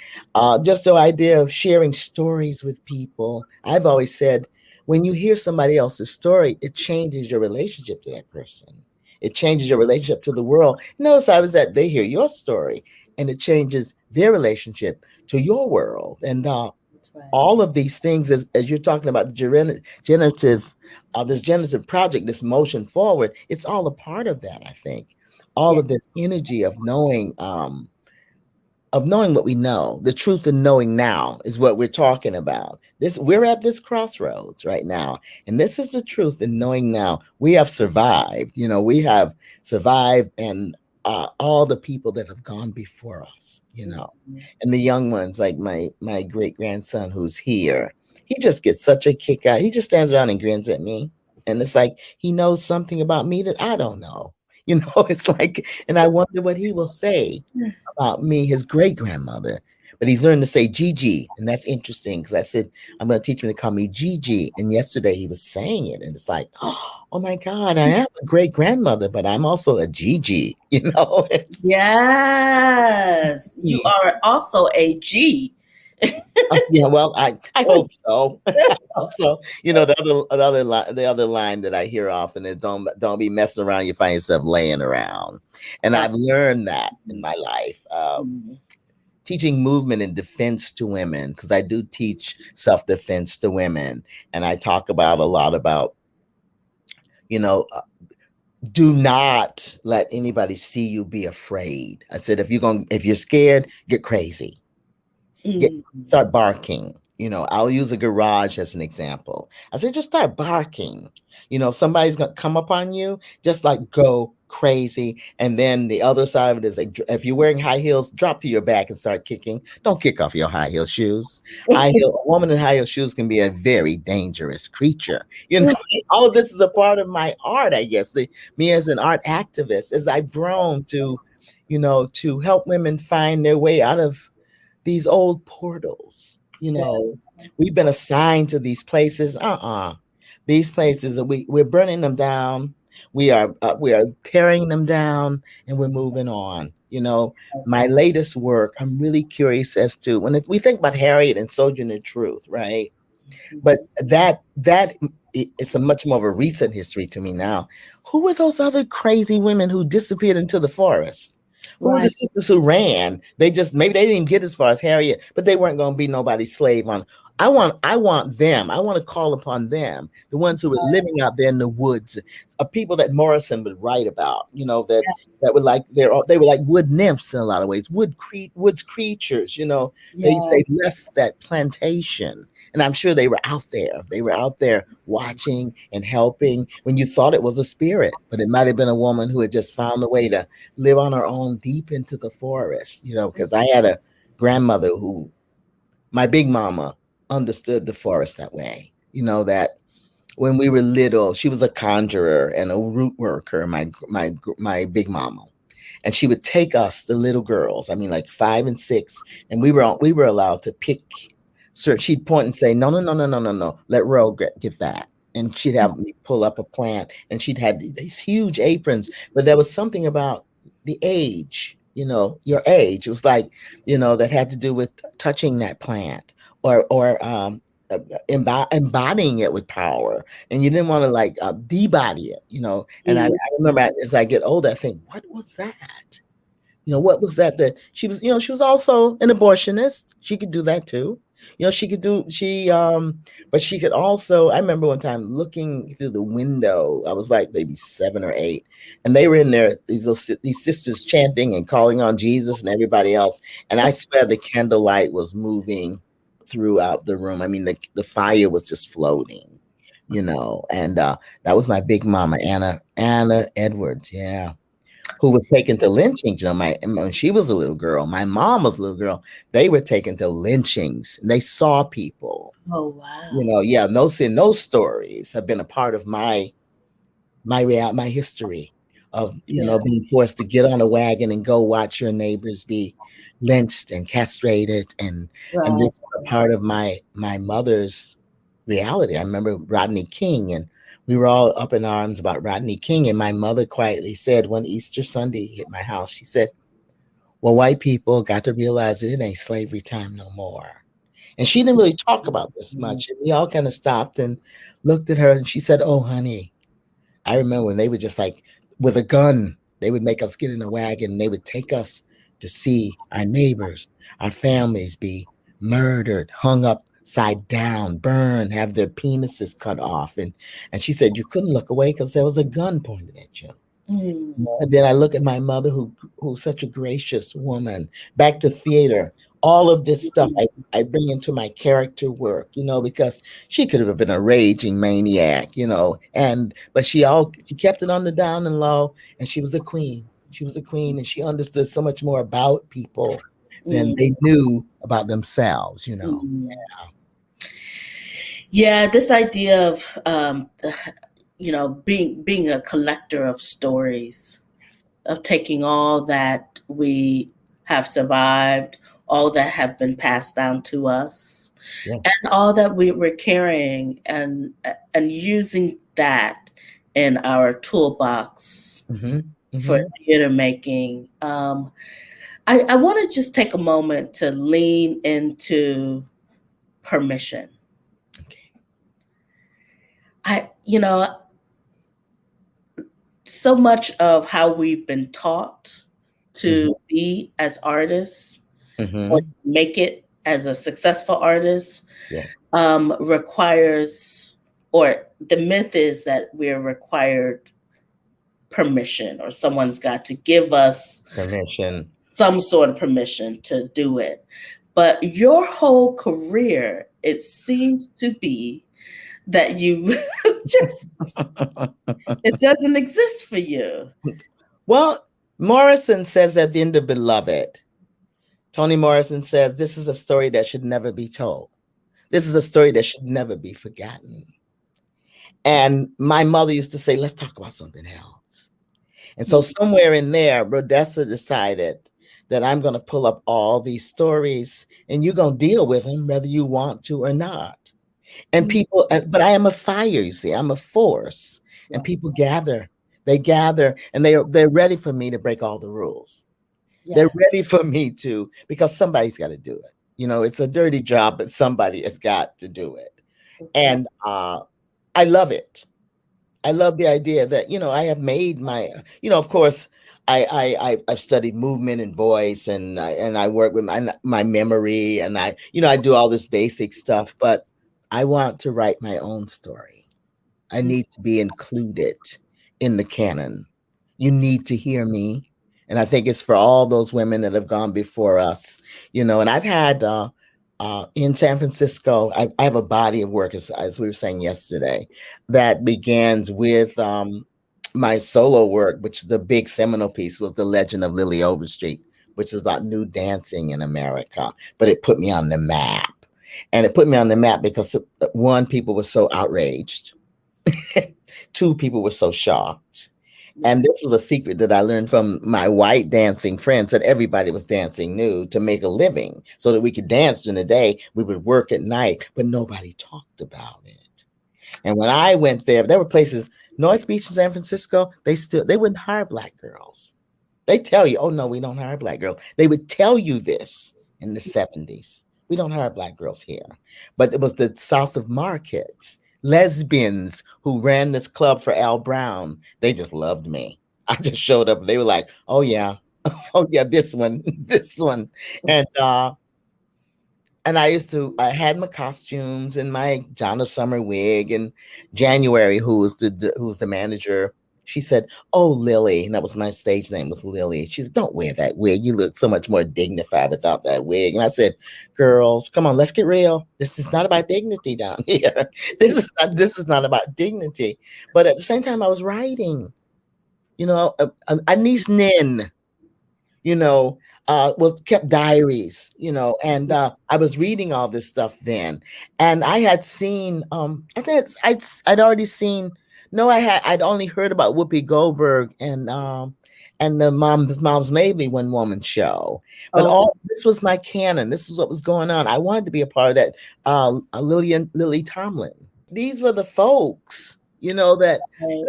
Speaker 5: Just the idea of sharing stories with people. I've always said, when you hear somebody else's story, it changes your relationship to that person. It changes your relationship to the world. Notice I was that they hear your story, and it changes their relationship to your world. And
Speaker 1: That's right.
Speaker 5: all of these things, as you're talking about the generative, this generative project, this motion forward, it's all a part of that. I think all
Speaker 1: Yeah.
Speaker 5: of this energy of knowing what we know, the truth in knowing now is what we're talking about. We're at this crossroads right now, and this is the truth in knowing now. We have survived. We have survived, and all the people that have gone before us. And the young ones, like my great grandson who's here, he just gets such a kick out. He just stands around and grins at me, and it's like he knows something about me that I don't know. It's like, and I wonder what he will say about me, his great grandmother. But he's learned to say Gigi, and that's interesting because I said I'm going to teach him to call me Gigi, and yesterday he was saying it, and it's like, oh my God, I am a great grandmother, but I'm also a Gigi.
Speaker 1: Yes. You are also a G.
Speaker 5: Yeah, well, I hope so. I hope so. The other line that I hear often is, don't be messing around. You find yourself laying around, and I've learned that in my life. Teaching movement and defense to women, because I do teach self-defense to women, and I talk about a lot about, do not let anybody see you be afraid. I said, if you're scared, get crazy. Start barking. I'll use a garage as an example. I said, just start barking. If somebody's gonna come up on you, just like go crazy. And then the other side of it is like, if you're wearing high heels, drop to your back and start kicking. Don't kick off your high heel shoes. A woman in high heel shoes can be a very dangerous creature. All of this is a part of my art, I guess. Me as an art activist, as I've grown to help women find their way out of these old portals. We've been assigned to these places. These places, we're burning them down. We are tearing them down, and we're moving on. My latest work, I'm really curious as to we think about Harriet and Sojourner Truth, right? But that it's a much more of a recent history to me now. Who were those other crazy women who disappeared into the forest? Who were the sisters who ran? Maybe they didn't get as far as Harriet, but they weren't going to be nobody's slave on. I want them. I want to call upon them, the ones who were living out there in the woods, people that Morrison would write about. That were like they were like wood nymphs in a lot of ways, woods creatures. They left that plantation. And I'm sure they were out there. They were out there watching and helping when you thought it was a spirit, but it might have been a woman who had just found a way to live on her own deep into the forest, because I had a grandmother who, my big mama, understood the forest that way. That when we were little, she was a conjurer and a root worker, my big mama. And she would take us, the little girls, I mean, like 5 and 6, and we were allowed to pick. So she'd point and say, no, no, no, no, no, no, no. Let Ro get that. And she'd have me pull up a plant, and she'd have these huge aprons. But there was something about the age, your age. It was like, that had to do with touching that plant or embodying it with power. And you didn't want to like debody it, And I remember as I get older, I think, what was that? What was that she was, she was also an abortionist. She could do that too. But she could also, I remember one time looking through the window, I was like maybe 7 or 8, and they were in there, these sisters chanting and calling on Jesus and everybody else. And I swear the candlelight was moving throughout the room. I mean, the fire was just floating, and that was my big mama, Anna Edwards. Yeah. Who was taken to lynchings. When she was a little girl, my mom was a little girl, they were taken to lynchings, and they saw people.
Speaker 1: Oh, wow.
Speaker 5: Yeah, those stories have been a part of my my history of
Speaker 1: Yeah.
Speaker 5: being forced to get on a wagon and go watch your neighbors be lynched and castrated, and
Speaker 1: Right.
Speaker 5: this was a part of my mother's reality. I remember Rodney King, and we were all up in arms about Rodney King, and my mother quietly said one Easter Sunday at my house, she said, well, white people got to realize that it ain't slavery time no more. And she didn't really talk about this much. And we all kind of stopped and looked at her, and she said, oh, honey, I remember when they would just like with a gun, they would make us get in a wagon and they would take us to see our neighbors, our families be murdered, hung upside down, burned, have their penises cut off. And she said you couldn't look away because there was a gun pointed at you.
Speaker 1: Mm.
Speaker 5: And then I look at my mother, who's such a gracious woman. Back to theater, all of this stuff I bring into my character work, because she could have been a raging maniac, but she kept it on the down and low, and she was a queen. She was a queen, and she understood so much more about people than
Speaker 1: Mm.
Speaker 5: they knew about themselves.
Speaker 1: Mm. Yeah, this idea of being a collector of stories, of taking all that we have survived, all that have been passed down to us,
Speaker 5: Yeah.
Speaker 1: and all that we're carrying, and using that in our toolbox
Speaker 5: Mm-hmm.
Speaker 1: for
Speaker 5: Mm-hmm.
Speaker 1: theater making. I want to just take a moment to lean into permission.
Speaker 5: Okay.
Speaker 1: I so much of how we've been taught
Speaker 5: Mm-hmm.
Speaker 1: to be as artists or
Speaker 5: Mm-hmm.
Speaker 1: make it as a successful artist
Speaker 5: Yes.
Speaker 1: requires, or the myth is that we're required permission, or someone's got to give us
Speaker 5: Permission.
Speaker 1: some sort of permission to do it. But your whole career, it seems to be that you just, it doesn't exist for you.
Speaker 5: Well, Morrison says at the end of Beloved, Toni Morrison says, this is a story that should never be told. This is a story that should never be forgotten. And my mother used to say, let's talk about something else. And so somewhere in there, Rhodessa decided that I'm going to pull up all these stories and you're going to deal with them whether you want to or not. And people, but I am a fire, you see, I'm a force. And people gather, they gather, and they're ready for me to break all the rules.
Speaker 1: Yeah.
Speaker 5: They're ready for me to, because somebody's got to do it. It's a dirty job, but somebody has got to do it. And I love it. I love the idea that, I have made my, of course, I've studied movement and voice, and I work with my memory, and I do all this basic stuff, but I want to write my own story. I need to be included in the canon. You need to hear me. And I think it's for all those women that have gone before us, and I've had, in San Francisco, I have a body of work, as we were saying yesterday, that begins with my solo work, which the big seminal piece was The Legend of Lily Overstreet, which is about new dancing in America. But it put me on the map. And it put me on the map because, one, people were so outraged. Two, people were so shocked. And this was a secret that I learned from my white dancing friends, that everybody was dancing nude to make a living so that we could dance during the day. We would work at night, but nobody talked about it. And when I went there were places, North Beach in San Francisco, they wouldn't hire Black girls. They tell you, oh no, we don't hire Black girls. They would tell you this in the 70s. We don't hire Black girls here. But it was the South of Market lesbians who ran this club for Al Brown. They just loved me. I just showed up and they were like, oh yeah, oh yeah, this one, this one. And I had my costumes and my Donna Summer wig, and January, who was the manager, she said, oh, Lily, and that was my stage name, was Lily. She said, don't wear that wig. You look so much more dignified without that wig. And I said, girls, come on, let's get real. This is not about dignity down here. This is not about dignity. But at the same time, I was writing, Anise Nin, was kept diaries, and I was reading all this stuff then. And I had seen, I'd already seen No, I'd only heard about Whoopi Goldberg and the Mom's Maybe One Woman show. But
Speaker 1: Okay.
Speaker 5: all this was my canon. This is what was going on. I wanted to be a part of that. Lily Tomlin. These were the folks, that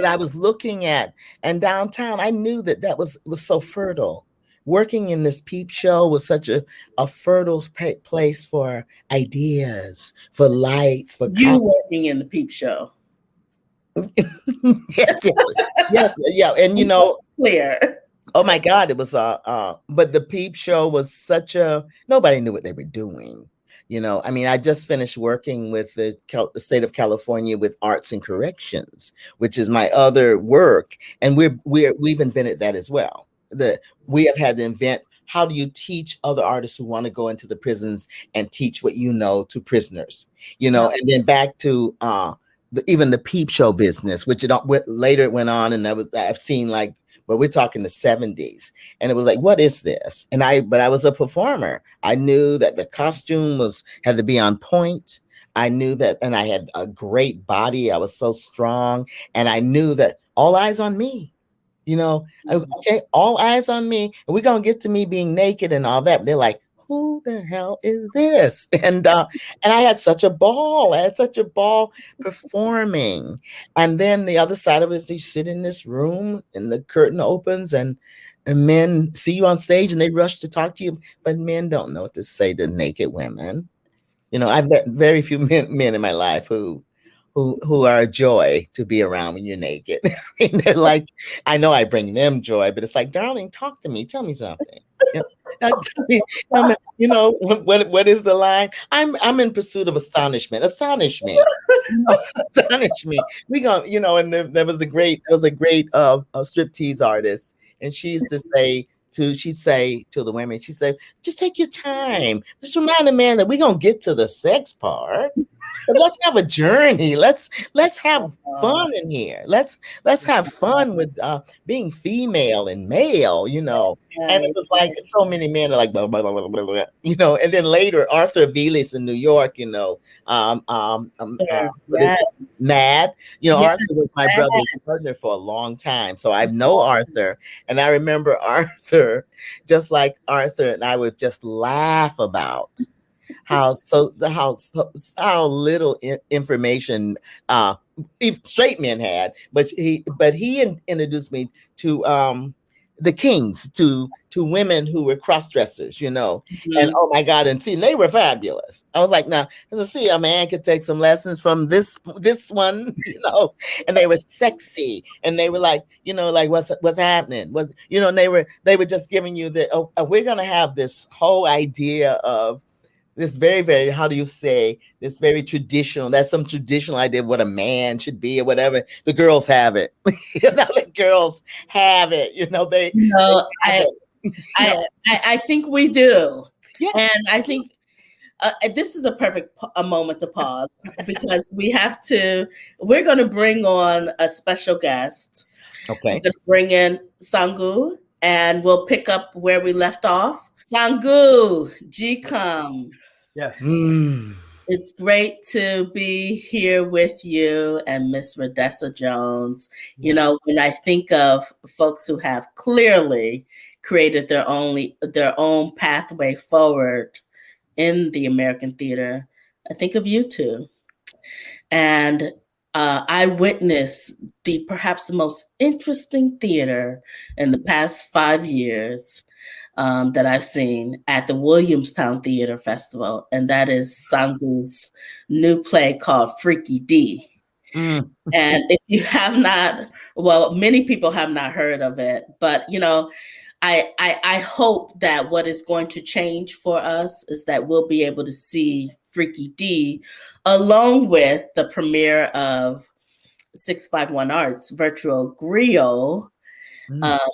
Speaker 5: I was looking at. And downtown, I knew that was so fertile. Working in this peep show was such a fertile place for ideas, for lights, for
Speaker 1: You
Speaker 5: costumes.
Speaker 1: working in the peep show.
Speaker 5: Yes, yes, yeah, and
Speaker 1: Clear.
Speaker 5: oh my God, it was but the peep show was nobody knew what they were doing. I mean, I just finished working with the state of California with Arts and Corrections, which is my other work, and we've invented that as well. We have had to invent, how do you teach other artists who want to go into the prisons and teach what you know to prisoners,
Speaker 1: Yeah.
Speaker 5: and then back to even the peep show business, which later it went on, and I've seen, like, but we're talking the 70s, and it was like, what is this? But I was a performer. I knew that the costume had to be on point. I knew that, and I had a great body. I was so strong, and I knew that all eyes on me. Okay, all eyes on me, and we're gonna get to me being naked and all that. But they're like, who the hell is this? And I had such a ball. I had such a ball performing. And then the other side of it is, you sit in this room and the curtain opens, and men see you on stage and they rush to talk to you, but men don't know what to say to naked women. I've met very few men in my life who are a joy to be around when you're naked. They're like, I know I bring them joy, but it's like, darling, talk to me. Tell me something. What is the line? I'm in pursuit of astonishment. Astonish me. Astonish me. We go, and there was a great striptease artist, and she'd say to the women, she'd say, just take your time. Just remind the man that we're gonna get to the sex part. But let's have a journey. Let's have fun in here. Let's have fun with being female and male, And it was like, so many men are like, blah, blah, blah, blah, blah, blah, And then later, Arthur Velis in New York, what is it? Mad. Arthur was my brother's partner for a long time, so I know Arthur, and I remember Arthur, just like Arthur, and I would just laugh about how little information straight men had, but he introduced me to the kings, to women who were cross dressers, and oh my God, and they were fabulous. I was like, now, see, a man could take some lessons from this one, and they were sexy, and they were like, like what's happening, and they were just giving you we're gonna have this whole idea of this very, very, how do you say, this very traditional, that's some traditional idea of what a man should be or whatever. The girls have it. The girls have it.
Speaker 1: I think we do.
Speaker 5: Yes.
Speaker 1: And I think this is a perfect moment to pause, because we're going to bring on a special guest.
Speaker 5: Okay.
Speaker 1: We're going to bring in Nsangou, and we'll pick up where we left off. Nsangou Njikam.
Speaker 6: Yes.
Speaker 1: It's great to be here with you and Miss Rhodessa Jones.
Speaker 6: Yes.
Speaker 1: When I think of folks who have clearly created their own pathway forward in the American theater, I think of you two. And I witnessed perhaps the most interesting theater in the past 5 years that I've seen at the Williamstown Theater Festival, and that is Nsangou's new play called Freaky D. And if you have not, many people have not heard of it, but I hope that what is going to change for us is that we'll be able to see Freaky D along with the premiere of 651 Arts Virtual Griot,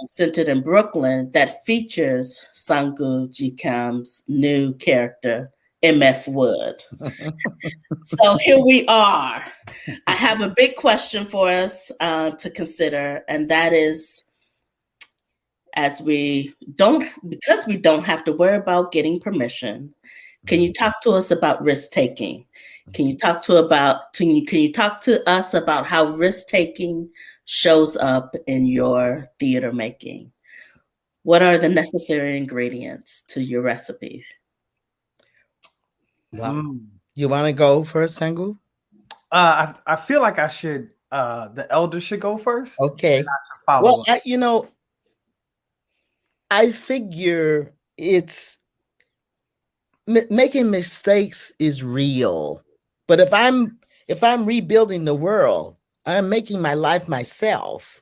Speaker 1: centered in Brooklyn, that features Nsangou Njikam's new character, MF Wood. So here we are. I have a big question for us to consider, and that is, because we don't have to worry about getting permission, can you talk to us about risk taking? Can you talk to us about how risk taking shows up in your theater making? What are the necessary ingredients to your recipes?
Speaker 5: Well, you want to go first, Nsangou?
Speaker 6: I feel like I should. The elder should go first.
Speaker 5: Okay.
Speaker 6: And I should follow
Speaker 5: Well,
Speaker 6: up.
Speaker 5: I figure it's making mistakes is real, but if I'm rebuilding the world, I'm making my life myself.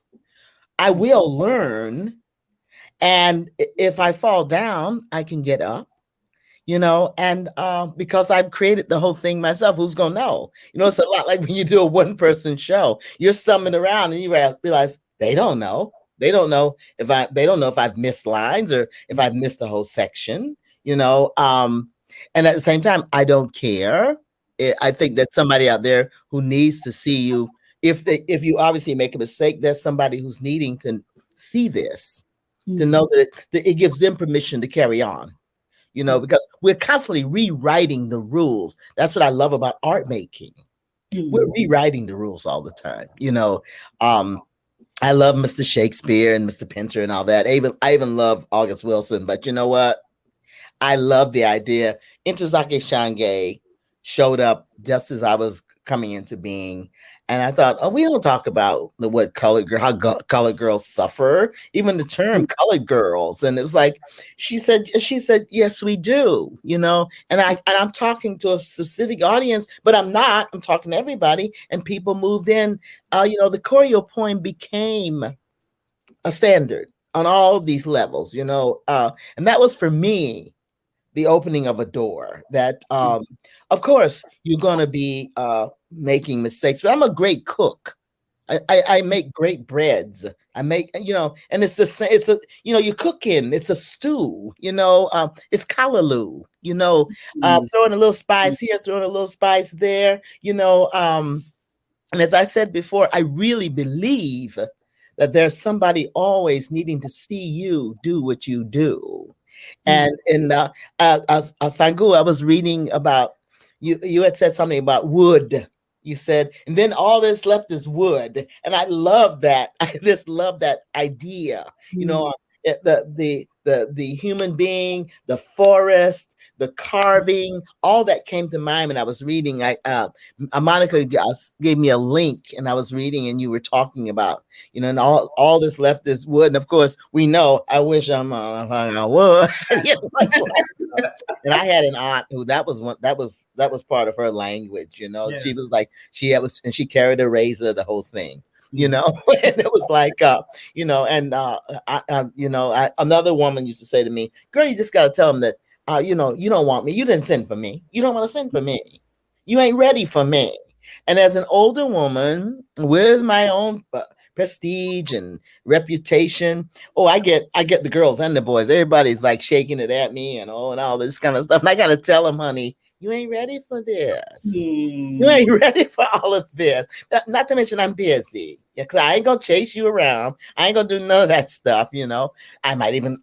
Speaker 5: I will learn, and if I fall down, I can get up. And because I've created the whole thing myself, who's gonna know? It's a lot like when you do a one-person show, you're stumbling around and you realize they don't know. They don't know if I've missed lines or if I've missed a whole section, and at the same time, I don't care. I think that somebody out there who needs to see you, if you obviously make a mistake, there's somebody who's needing to see this, to know that it gives them permission to carry on. Because we're constantly rewriting the rules. That's what I love about art making. We're rewriting the rules all the time. I love Mr. Shakespeare and Mr. Pinter and all that. I even love August Wilson. But you know what? I love the idea. Ntozake Shange showed up just as I was coming into being. And I thought, we don't talk about how colored girls suffer, even the term colored girls. And it's like, she said, yes, we do, and I'm talking to a specific audience, but I'm talking to everybody. And people moved in, the choreo poem became a standard on all these levels, and that was for me the opening of a door that of course you're going to be making mistakes, but I'm a great cook. I make great breads. I make, and it's the same. You're cooking. It's a stew. It's callaloo. Throwing a little spice here, throwing a little spice there. And as I said before, I really believe that there's somebody always needing to see you do what you do. And Nsangou, I was reading about you. You had said something about wood. You said, and then all that's left is wood, and I love that. I just love that idea. The human being, the forest, the carving, all that came to mind when I was reading. Monica gave me a link, and I was reading, and you were talking about, and all that's left is wood. And of course, we know. I wish I'm wood. And I had an aunt who that was part of her language. Yeah. She was like and she carried a razor, the whole thing. And it was like, another woman used to say to me, girl, you just got to tell them that, you don't want me. You didn't send for me. You don't want to send for me. You ain't ready for me. And as an older woman with my own prestige and reputation, I get the girls and the boys. Everybody's like shaking it at me and all this kind of stuff. And I got to tell them, honey, you ain't ready for this. You ain't ready for all of this. Not to mention I'm busy. Because I ain't gonna chase you around. I ain't gonna do none of that stuff. I might even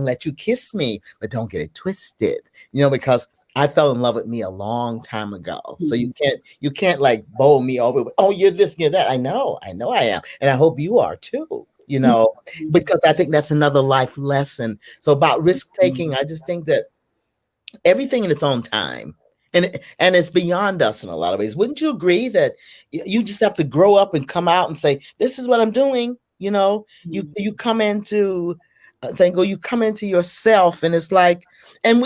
Speaker 5: let you kiss me, but don't get it twisted. Because I fell in love with me a long time ago. So you can't like bowl me over with, you're this, you're that. I know I am, and I hope you are too. Because I think that's another life lesson. So about risk taking, I just think that everything in its own time. And it's beyond us in a lot of ways. Wouldn't you agree that you just have to grow up and come out and say, this is what I'm doing? You come into Nsangou, you come into yourself, and it's like, and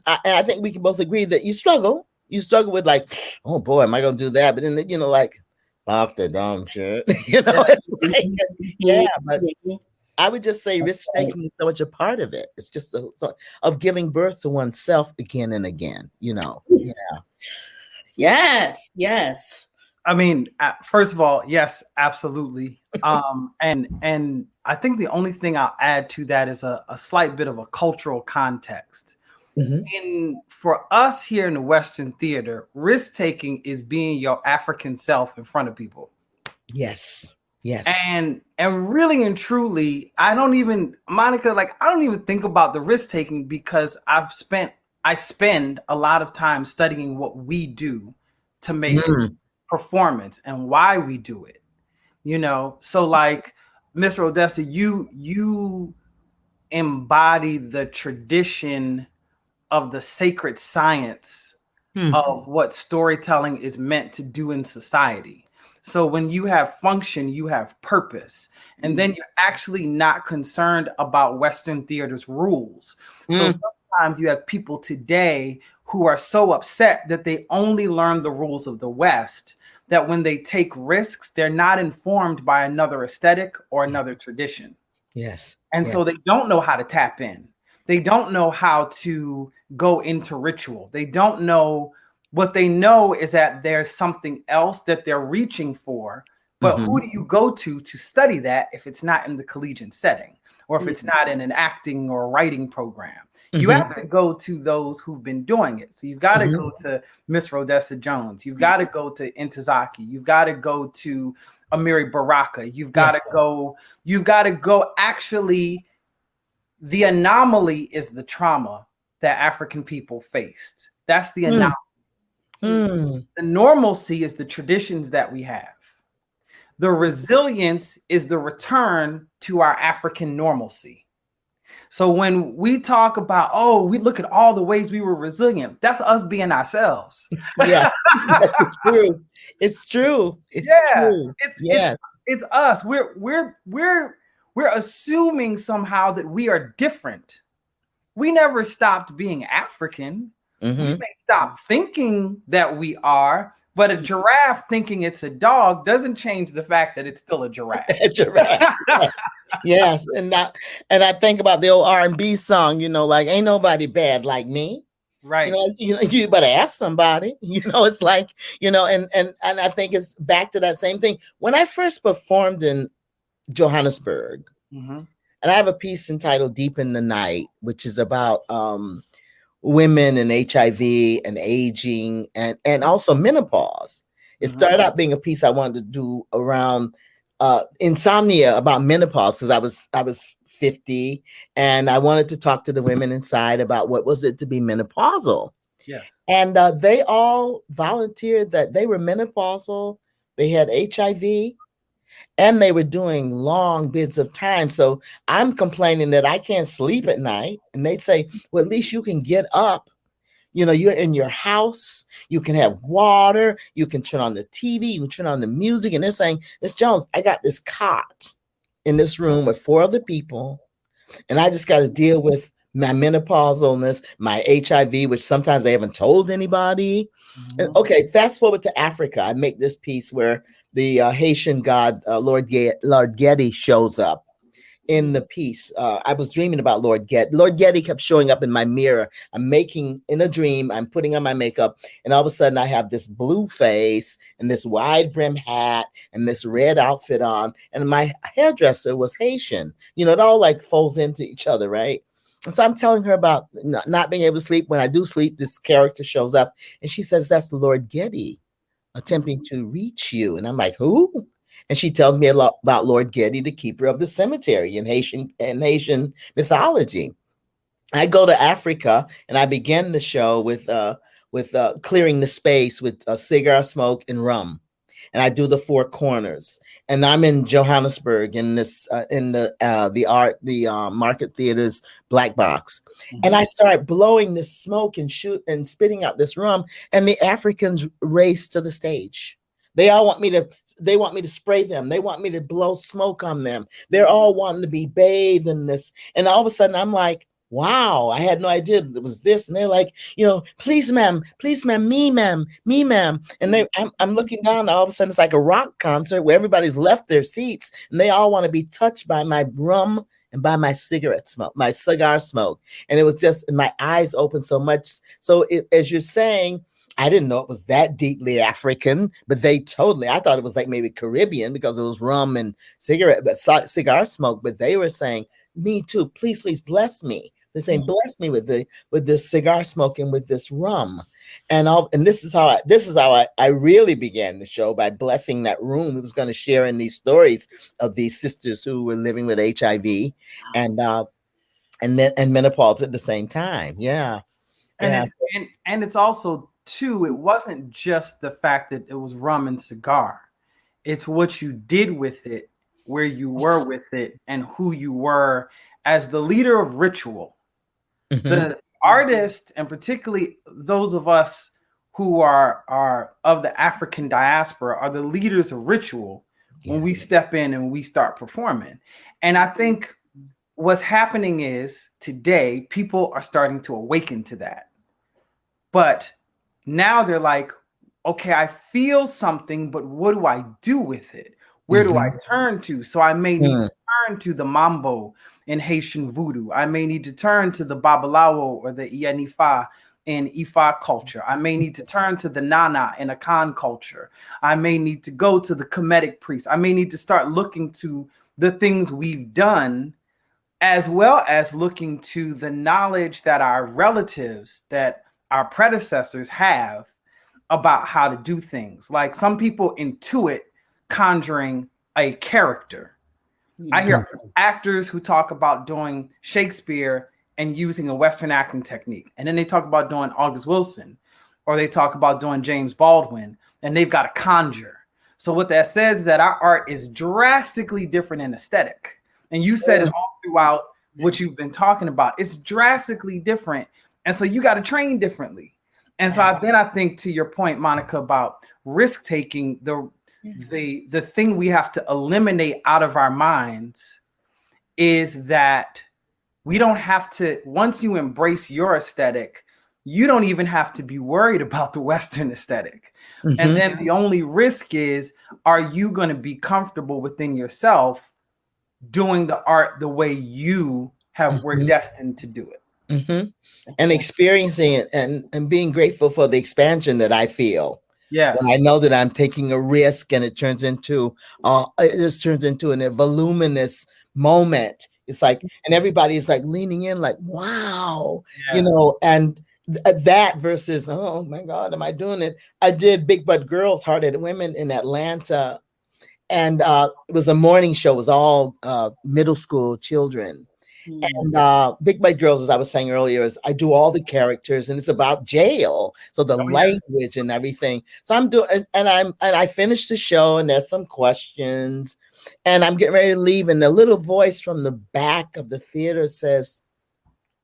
Speaker 5: I think we can both agree that you struggle with like, oh boy, am I going to do that? But then, like, fuck the dumb shit, it's like, yeah, but I would just say risk taking is so much a part of it. It's just of giving birth to oneself again and again, Yeah.
Speaker 1: Yes.
Speaker 6: I mean, first of all, yes, absolutely. And I think the only thing I'll add to that is a slight bit of a cultural context. Mm-hmm. For us here in the Western theater, risk taking is being your African self in front of people.
Speaker 5: Yes.
Speaker 6: And really and truly, Monica, like, I don't even think about the risk taking because I spend a lot of time studying what we do to make performance and why we do it. You know, so like Miss Rhodessa, you embody the tradition of the sacred science of what storytelling is meant to do in society. So when you have function, you have purpose. And then you're actually not concerned about Western theater's rules. So sometimes you have people today who are so upset that they only learn the rules of the West, that when they take risks, they're not informed by another aesthetic or another tradition.
Speaker 5: Yes.
Speaker 6: And so they don't know how to tap in. They don't know how to go into ritual. They don't know. What they know is that there's something else that they're reaching for. But who do you go to study that if it's not in the collegiate setting, or if it's not in an acting or writing program? You have to go to those who've been doing it. So you've got to go to Miss Rhodessa Jones. You've got to go to Ntozake. You've got to go to Amiri Baraka. You've got to go. Actually, the anomaly is the trauma that African people faced. That's the anomaly. The normalcy is the traditions that we have. The resilience is the return to our African normalcy. So when we talk about, oh, we look at all the ways we were resilient, that's us being ourselves.
Speaker 5: Yeah, it's true. It's true. It's true.
Speaker 6: It's us. We're assuming somehow that we are different. We never stopped being African. We may stop thinking that we are, but a giraffe thinking it's a dog doesn't change the fact that it's still a giraffe.
Speaker 5: A giraffe. Yes, and I think about the old R&B song, you know, like ain't nobody bad like me.
Speaker 6: Right.
Speaker 5: You better ask somebody. You know, it's like, you know, and I think it's back to that same thing. When I first performed in Johannesburg, and I have a piece entitled Deep in the Night, which is about women and HIV and aging and also menopause. It started out being a piece I wanted to do around insomnia, about menopause, because I was 50 and I wanted to talk to the women inside about what was it to be menopausal.
Speaker 6: Yes.
Speaker 5: And they all volunteered that they were menopausal, they had HIV, and they were doing long bids of time. So I'm complaining that I can't sleep at night. And they say, well, at least you can get up. You know, you're in your house, you can have water, you can turn on the TV, you can turn on the music. And they're saying, Miss Jones, I got this cot in this room with 4 other people, and I just got to deal with my menopausalness, my HIV, which sometimes they haven't told anybody. And, okay, fast forward to Africa. I make this piece where the Haitian god, Lord Getty, shows up in the piece. I was dreaming about Lord Getty. Lord Getty kept showing up in my mirror. I'm making in a dream, I'm putting on my makeup, and all of a sudden I have this blue face and this wide brim hat and this red outfit on, and my hairdresser was Haitian. You know, it all like folds into each other, right? And so I'm telling her about not being able to sleep. When I do sleep, this character shows up, and she says, that's the Lord Getty attempting to reach you. And I'm like, who? And she tells me a lot about Lord Getty, the keeper of the cemetery in Haitian mythology. I go to Africa and I begin the show with clearing the space with cigar smoke and rum. And I do the 4 corners. And I'm in Johannesburg in this in the Market Theater's black box. And I start blowing this smoke and spitting out this rum. And the Africans race to the stage. They all want me to spray them. They want me to blow smoke on them. They're all wanting to be bathed in this. And all of a sudden I'm like, wow, I had no idea it was this. And they're like, you know, please, ma'am, me, ma'am. And I'm looking down, and all of a sudden it's like a rock concert where everybody's left their seats and they all want to be touched by my rum and by my cigar smoke. And it was just, my eyes opened so much. So as you're saying, I didn't know it was that deeply African, but I thought it was like maybe Caribbean because it was rum and cigar smoke, but they were saying, me too, please bless me. They're saying, bless me with this cigar smoke and with this rum. And this is how I really began the show, by blessing that room. It was going to share in these stories of these sisters who were living with HIV and menopause at the same time. Yeah.
Speaker 6: And it's also too, it wasn't just the fact that it was rum and cigar. It's what you did with it, where you were with it, and who you were as the leader of ritual. The artist, and particularly those of us who are of the African diaspora, are the leaders of ritual when we step in and we start performing. And I think what's happening is today people are starting to awaken to that. But now they're like, okay, I feel something, but what do I do with it? Where do I turn to? So I may need to turn to the mambo in Haitian voodoo. I may need to turn to the babalawo or the Ianifa in Ifa culture. I may need to turn to the Nana in Akan culture. I may need to go to the Kemetic priest. I may need to start looking to the things we've done, as well as looking to the knowledge that our relatives, that our predecessors have about how to do things. Like some people intuit conjuring a character. I hear actors who talk about doing Shakespeare and using a Western acting technique. And then they talk about doing August Wilson, or they talk about doing James Baldwin, and they've got a conjure. So what that says is that our art is drastically different in aesthetic. And you said it all throughout what you've been talking about. It's drastically different. And so you got to train differently. And so then I think, to your point, Monica, about risk taking, the thing we have to eliminate out of our minds is that we don't have to, once you embrace your aesthetic, you don't even have to be worried about the Western aesthetic. And then the only risk is, are you going to be comfortable within yourself doing the art the way you were destined to do it?
Speaker 5: And experiencing it and being grateful for the expansion that I feel.
Speaker 6: Yes.
Speaker 5: When I know that I'm taking a risk and it turns into a voluminous moment. It's like, and everybody's like leaning in like, wow, you know, and that versus, oh my God, am I doing it? I did Big Butt Girls, Hard-Headed Women in Atlanta. And it was a morning show. It was all middle school children. And Big Butt Girls, as I was saying earlier, is I do all the characters, and it's about jail, so the language and everything. So I'm doing, and I finished the show, and there's some questions, and I'm getting ready to leave, and the little voice from the back of the theater says,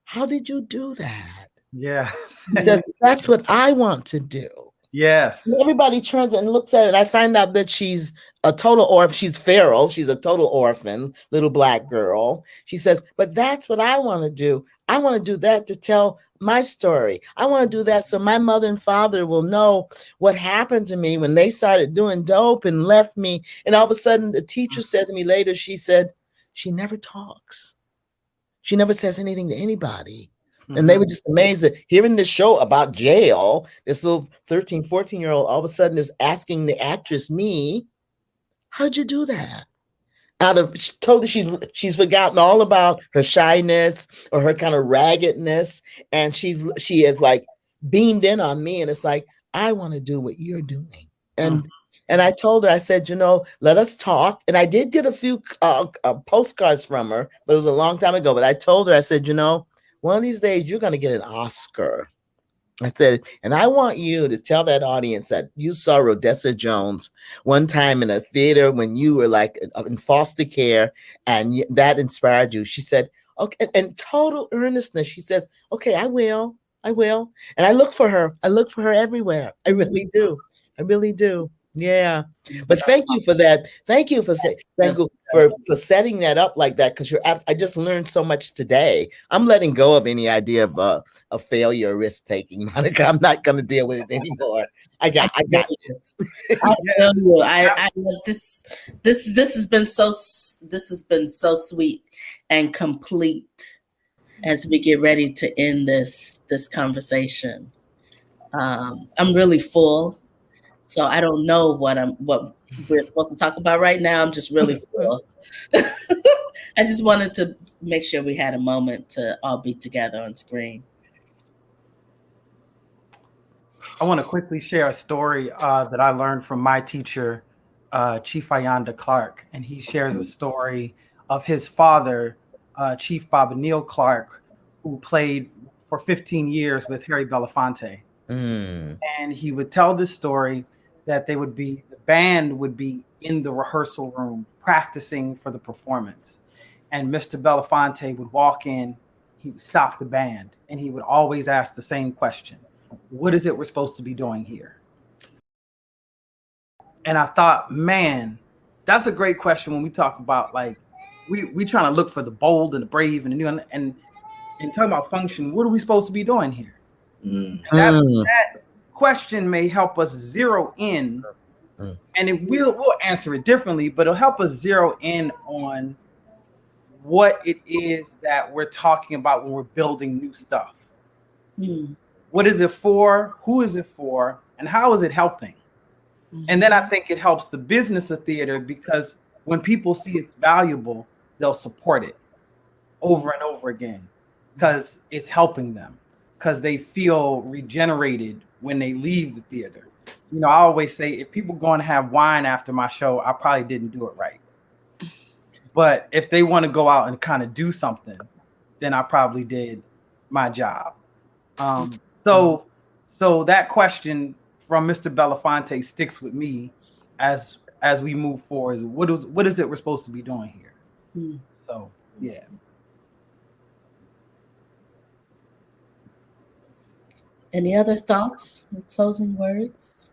Speaker 5: "How did you do that?"
Speaker 6: Yes.
Speaker 5: He says, "That's what I want to do."
Speaker 6: Yes.
Speaker 5: And everybody turns and looks at it. And I find out that she's a total orphan. She's feral. She's a total orphan, little Black girl. She says, but that's what I want to do. I want to do that to tell my story. I want to do that so my mother and father will know what happened to me when they started doing dope and left me. And all of a sudden, the teacher said to me later, she said, she never talks. She never says anything to anybody. And they were just amazed that hearing this show about jail, this little 13, 14-year-old all of a sudden is asking the actress, me, how'd you do that? She told her she's forgotten all about her shyness or her kind of raggedness. And she is like beamed in on me. And it's like, I want to do what you're doing. And I told her, I said, let us talk. And I did get a few postcards from her, but it was a long time ago. But I told her, I said, one of these days, you're going to get an Oscar. I said, and I want you to tell that audience that you saw Rhodessa Jones one time in a theater when you were like in foster care, and that inspired you. She said, okay, and total earnestness. She says, okay, I will. And I look for her. I look for her everywhere. I really do. Yeah. But thank you for that. Thank you for setting that up like that, because I just learned so much today. I'm letting go of any idea of failure or risk taking, Monica. I'm not going to deal with it anymore. I got this.
Speaker 1: I feel you. I this has been so sweet and complete as we get ready to end this conversation. I'm really full. So I don't know what we're supposed to talk about right now. I'm just really full. I just wanted to make sure we had a moment to all be together on screen.
Speaker 6: I want to quickly share a story that I learned from my teacher, Chief Ayanda Clark. And he shares a story of his father, Chief Baba Neal Clark, who played for 15 years with Harry Belafonte. And he would tell this story that the band would be in the rehearsal room practicing for the performance. And Mr. Belafonte would walk in, he would stop the band, and he would always ask the same question: what is it we're supposed to be doing here? And I thought, man, that's a great question when we talk about, like, we trying to look for the bold and the brave and the new, and talking about function. What are we supposed to be doing here? And that question may help us zero in, and we'll answer it differently, but it'll help us zero in on what it is that we're talking about when we're building new stuff. What is it for? Who is it for? And how is it helping? And then I think it helps the business of theater, because when people see it's valuable, they'll support it over and over again because it's helping them, because they feel regenerated when they leave the theater. You know, I always say, if people go and have wine after my show, I probably didn't do it right. But if they want to go out and kind of do something, then I probably did my job. So that question from Mr. Belafonte sticks with me as we move forward. What is it we're supposed to be doing here? So yeah.
Speaker 1: Any other thoughts or closing words?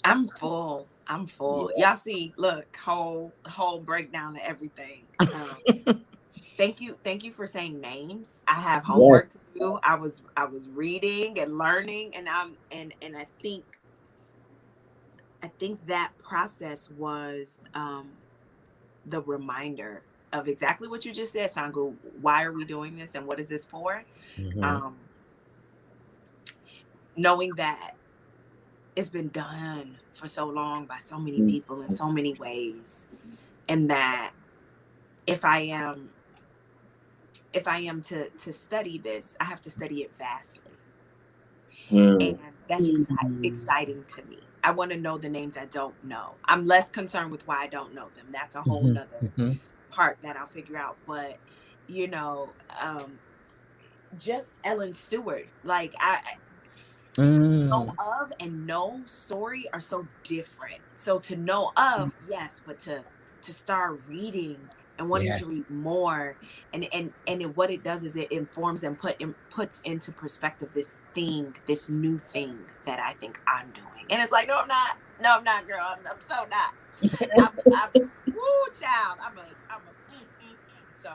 Speaker 3: I'm full. Yes. Y'all see, look, whole breakdown of everything. Thank you for saying names. I have homework to do. I was reading and learning, and I think that process was the reminder of exactly what you just said, Nsangou. Why are we doing this, and what is this for? Knowing that it's been done for so long by so many people in so many ways, and that if I am to study this, I have to study it vastly. And that's exciting to me. I want to know the names I don't know. I'm less concerned with why I don't know them. That's a whole nother part that I'll figure out. But, you know, just Ellen Stewart, like know of and know story are so different. So to know of, yes, but to start reading and wanting to read more, and what it does is it informs and puts into perspective this new thing that I think I'm doing. And it's like, no, I'm not, girl. I'm so not. I'm woo, child. So,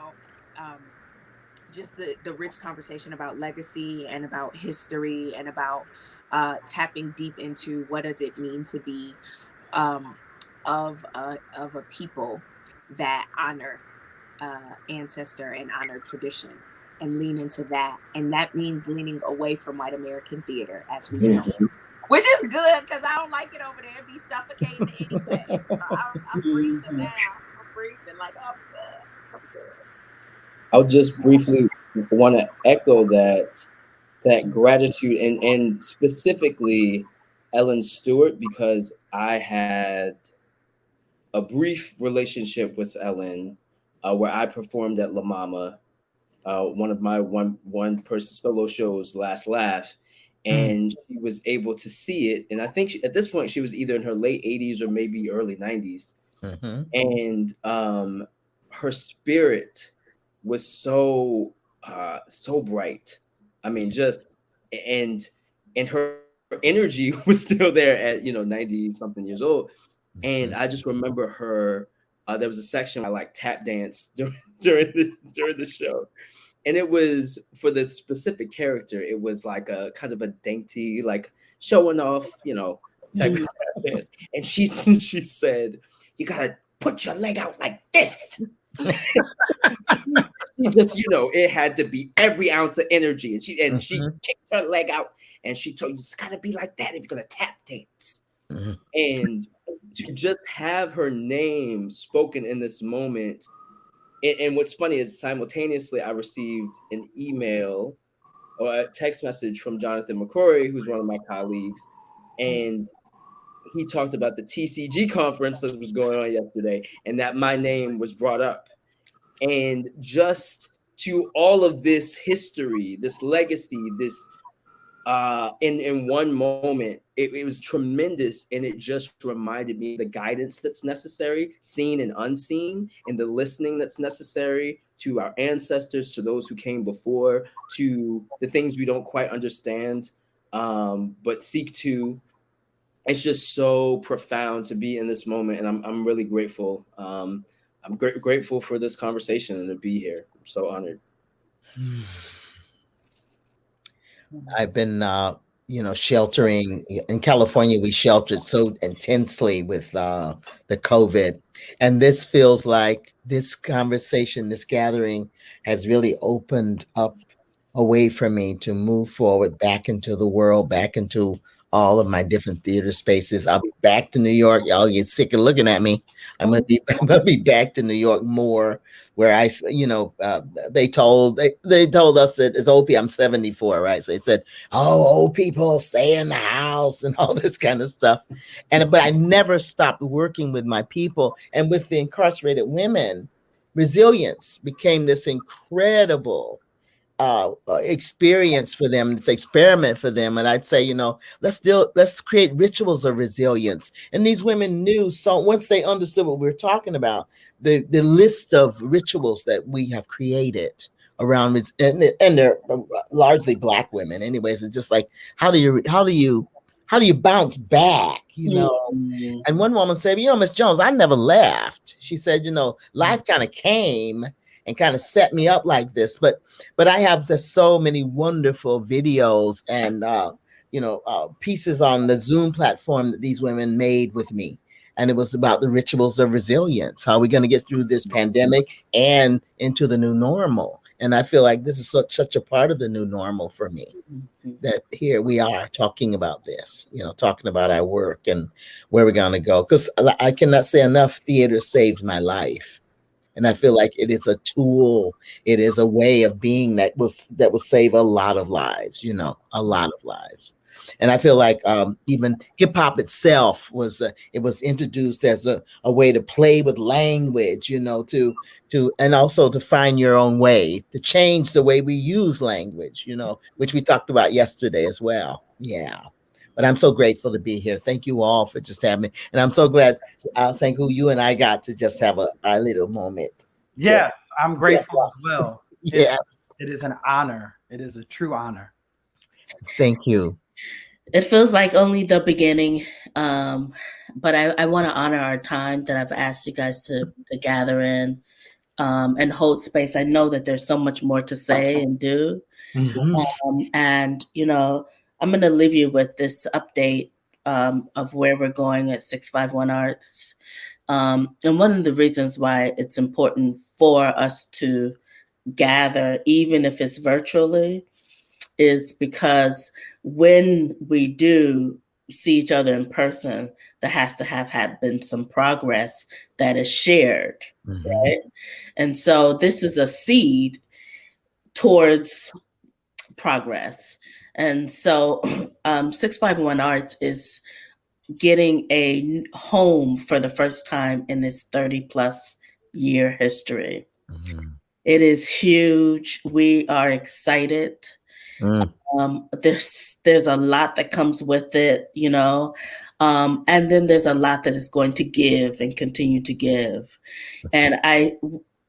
Speaker 3: just the rich conversation about legacy and about history and about tapping deep into what does it mean to be of a people that honor ancestor and honor tradition and lean into that. And that means leaning away from white American theater as we know, which is good because I don't like it over there. It'd be suffocating anyway. So I'm breathing now. I'm breathing like, oh, I'm good.
Speaker 2: I'll just briefly want to echo that gratitude and specifically Ellen Stewart, because I had a brief relationship with Ellen where I performed at La Mama, one of my one person solo shows, Last Laugh, and she was able to see it. And I think at this point she was either in her late 80s or maybe early 90s. And her spirit was so bright. I mean, just and her energy was still there at 90 something years old. And I just remember her. There was a section where I like tap dance during the show, and it was for the specific character. It was like a kind of a dainty, like showing off, type of tap dance. And she said, "You gotta put your leg out like this." Just it had to be every ounce of energy, and she kicked her leg out, and she told you it's gotta be like that if you're gonna tap dance. And to just have her name spoken in this moment, and what's funny is simultaneously I received an email or a text message from Jonathan McCrory, who's one of my colleagues, and he talked about the TCG conference that was going on yesterday, and that my name was brought up. And just to all of this history, this legacy, this in one moment, it was tremendous, and it just reminded me of the guidance that's necessary, seen and unseen, and the listening that's necessary to our ancestors, to those who came before, to the things we don't quite understand, but seek to. It's just so profound to be in this moment, and I'm really grateful. I'm grateful for this conversation and to be here. I'm so honored.
Speaker 5: I've been, sheltering in California. We sheltered so intensely with the COVID, and this feels like this conversation, this gathering, has really opened up a way for me to move forward back into the world, back into all of my different theater spaces. I'll be back to New York. Y'all get sick of looking at me. I'm gonna be back to New York more, where they told us that as old people, I'm 74, right? So they said, "Oh, old people stay in the house," and all this kind of stuff. But I never stopped working with my people and with the incarcerated women. Resilience became this incredible experience for them. It's experiment for them. And I'd say, let's create rituals of resilience. And these women knew, so once they understood what we were talking about, the list of rituals that we have created around, and they're largely Black women anyways. It's just like, how do you bounce back, And one woman said, Miss Jones, I never left. She said, life kind of came and kind of set me up like this. But I have just so many wonderful videos and pieces on the Zoom platform that these women made with me. And it was about the rituals of resilience. How are we going to get through this pandemic and into the new normal? And I feel like this is such a part of the new normal for me, that here we are talking about this, talking about our work and where we're going to go. Because I cannot say enough, theater saved my life. And I feel like it is a tool. It is a way of being that will save a lot of lives, a lot of lives. And I feel like even hip hop itself was introduced as a way to play with language, and also to find your own way, to change the way we use language, which we talked about yesterday as well. Yeah. But I'm so grateful to be here. Thank you all for just having me. And I'm so glad, Nsangou, you and I got to just have our little moment.
Speaker 6: Yes, I'm grateful as well.
Speaker 5: Yes.
Speaker 6: It is an honor. It is a true honor.
Speaker 5: Thank you.
Speaker 1: It feels like only the beginning, but I want to honor our time that I've asked you guys to gather in and hold space. I know that there's so much more to say and do. And, I'm going to leave you with this update of where we're going at 651 Arts. And one of the reasons why it's important for us to gather, even if it's virtually, is because when we do see each other in person, there has to have had been some progress that is shared, right? And so this is a seed towards progress. And so 651 Arts is getting a home for the first time in its 30+ year history. It is huge. We are excited. There's a lot that comes with it, and then there's a lot that is going to give and continue to give. And I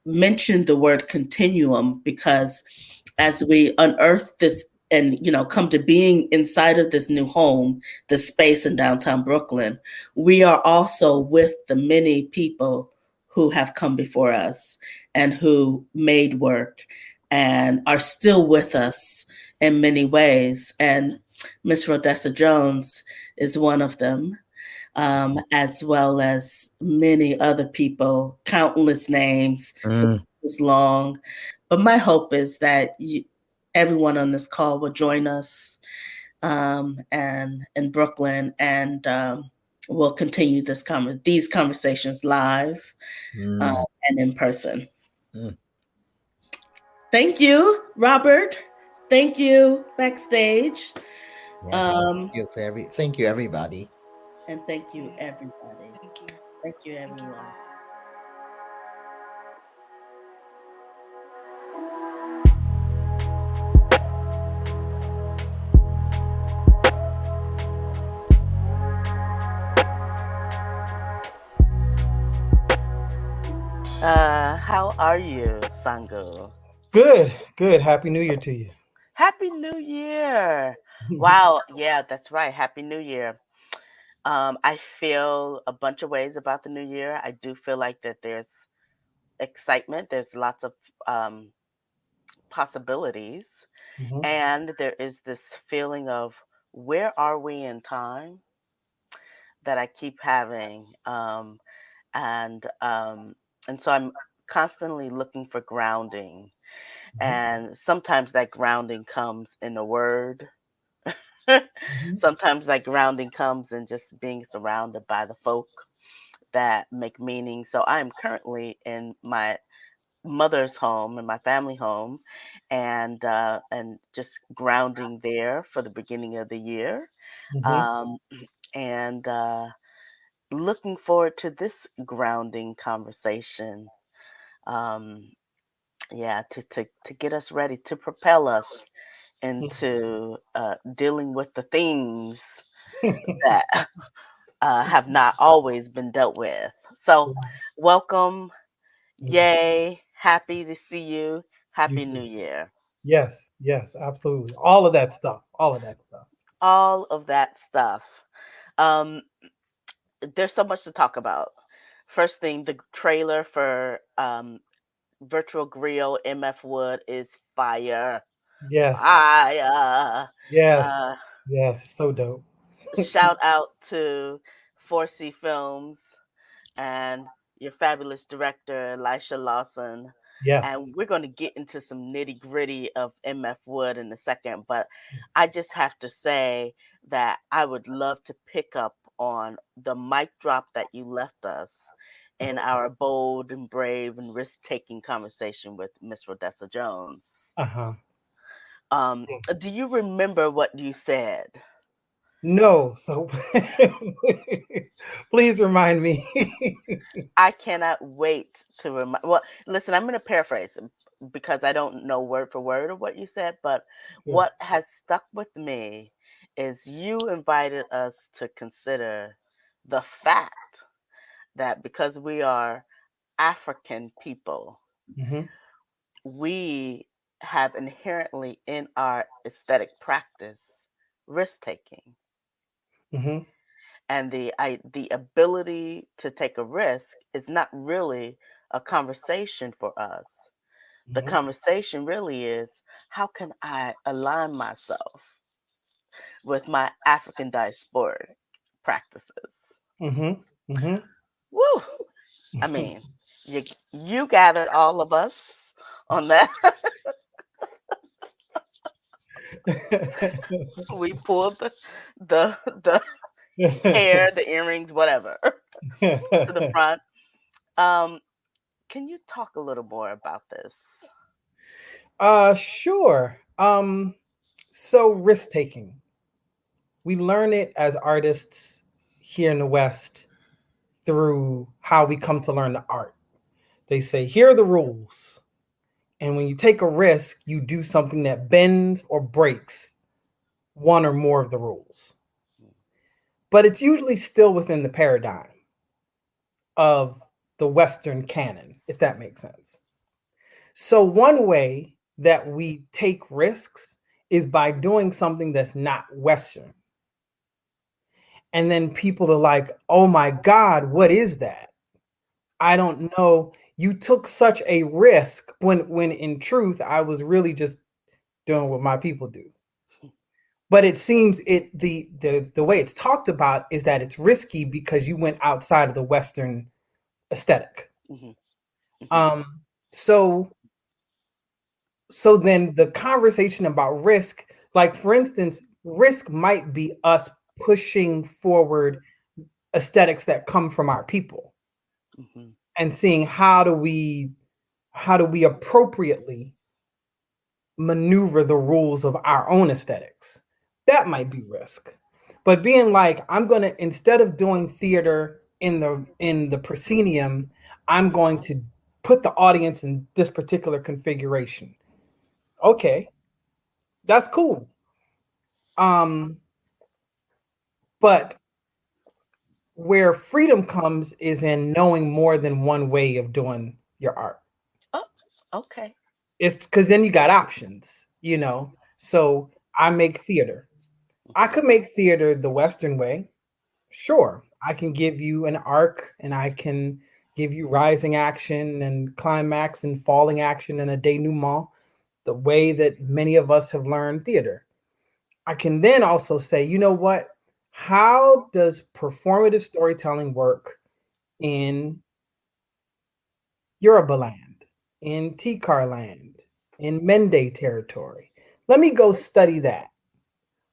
Speaker 1: mentioned the word continuum because as we unearth this and come to being inside of this new home, the space in downtown Brooklyn, we are also with the many people who have come before us and who made work and are still with us in many ways. And Miss Rhodessa Jones is one of them, as well as many other people, countless names. The list is long. But my hope is that everyone on this call will join us and in Brooklyn, and we'll continue these conversations live and in person. Thank you, Robert. Thank you, backstage.
Speaker 5: Yes, thank you, everybody.
Speaker 1: And thank you, everybody. Thank you, everyone. How are you, Nsangou?
Speaker 6: Good, good. Happy New Year to you.
Speaker 1: Happy New Year! Wow, yeah, that's right. Happy New Year. I feel a bunch of ways about the new year. I do feel like that there's excitement. There's lots of um, possibilities,
Speaker 6: Mhm,
Speaker 1: and there is this feeling of where are we in time that I keep having, and um, and so I'm constantly looking for grounding.
Speaker 6: mhm,
Speaker 1: And sometimes that grounding comes in a word.
Speaker 6: mhm,
Speaker 1: Sometimes that grounding comes in just being surrounded by the folk that make meaning. So I am currently in my mother's home, in my family home, and just grounding there for the beginning of the year,
Speaker 6: mhm.
Speaker 1: um, and looking forward to this grounding conversation. Um, yeah, to get us ready, to propel us into dealing with the things that have not always been dealt with. So, welcome.
Speaker 6: Yeah,
Speaker 1: Yay. Happy to see you.
Speaker 6: you
Speaker 1: Happy
Speaker 6: too.
Speaker 1: New Year.
Speaker 6: Yes, yes, absolutely. All of that stuff. All of that stuff.
Speaker 1: All of that stuff. Um, there's so much to talk about. First thing, the trailer for Virtual Grill MF Wood is fire.
Speaker 6: Yes,
Speaker 1: Fire.
Speaker 6: yes,
Speaker 1: Uh,
Speaker 6: yes. It's so dope.
Speaker 1: Shout out to 4C Films and your fabulous director, Elisha Lawson. And
Speaker 6: Yes.
Speaker 1: we're going to get into some nitty gritty of MF Wood in a second, but I just have to say that I would love to pick up on the mic drop that you left us in our bold and brave and risk taking conversation with Miss Rhodessa Jones.
Speaker 6: Uh-huh.
Speaker 1: Do you remember what you said?
Speaker 6: No, so please remind me.
Speaker 1: I cannot wait to remind. Well, listen, I'm going to paraphrase because I don't know word for word of what you said, but
Speaker 6: Sure.
Speaker 1: what has stuck with me is you invited us to consider the fact that because we are African people,
Speaker 6: Mhm,
Speaker 1: we have inherently in our aesthetic practice risk taking.
Speaker 6: mhm,
Speaker 1: And the ability to take a risk is not really a conversation for us. The
Speaker 6: mhm,
Speaker 1: conversation really is how can I align myself with my African diasporic practices?
Speaker 6: mhm, mhm.
Speaker 1: Woo! I mean, you gathered all of us on that. We pulled the hair, the earrings, whatever, to the front. Um, can you talk a little more about this?
Speaker 6: Sure. So risk taking. We learn it as artists here in the West through how we come to learn the art. They say, here are the rules. And when you take a risk, you do something that bends or breaks one or more of the rules. But it's usually still within the paradigm of the Western canon, if that makes sense. So, one way that we take risks is by doing something that's not Western. And then people are like, oh my God, what is that? I don't know. You took such a risk when in truth, I was really just doing what my people do. But it seems the way it's talked about is that it's risky because you went outside of the Western aesthetic.
Speaker 1: Hmm. Hmm.
Speaker 6: Um, so so then the conversation about risk, like for instance, risk might be us pushing forward aesthetics that come from our people
Speaker 1: Hmm.
Speaker 6: and seeing how do we appropriately maneuver the rules of our own aesthetics. That might be risk. But being like, I'm gonna, instead of doing theater in the proscenium, I'm going to put the audience in this particular configuration. Okay, that's cool. Um, but where freedom comes is in knowing more than one way of doing your art.
Speaker 1: Oh, okay.
Speaker 6: It's because then you got options, you know. So I make theater. I could make theater the Western way. Sure, I can give you an arc and I can give you rising action and climax and falling action and a denouement, the way that many of us have learned theater. I can then also say, you know what? How does performative storytelling work in Yoruba land, in Tikar land, in Mende territory? Let me go study that.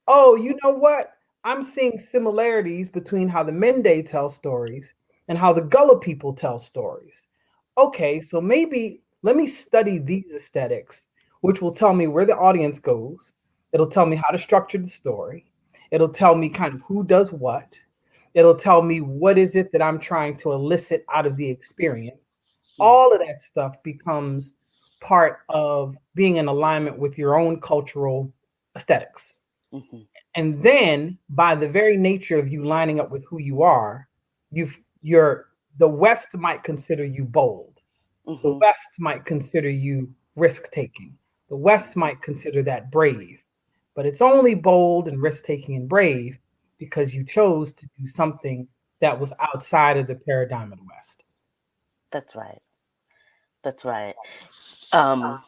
Speaker 6: Oh, you know what? I'm seeing similarities between how the Mende tell stories and how the Gullah people tell stories. Okay, so maybe let me study these aesthetics, which will tell me where the audience goes. It'll tell me how to structure the story. It'll tell me kind of who does what. It'll tell me what is it that I'm trying to elicit out of the experience. All of that stuff becomes part of being in alignment with your own cultural aesthetics.
Speaker 1: Mhm.
Speaker 6: And then by the very nature of you lining up with who you are, you're the West might consider you bold. The
Speaker 1: Mhm.
Speaker 6: West might consider you risk taking. The West might consider that brave. But it's only bold and risk taking and brave because you chose to do something that was outside of the paradigm of the West.
Speaker 1: That's right. That's right. Um,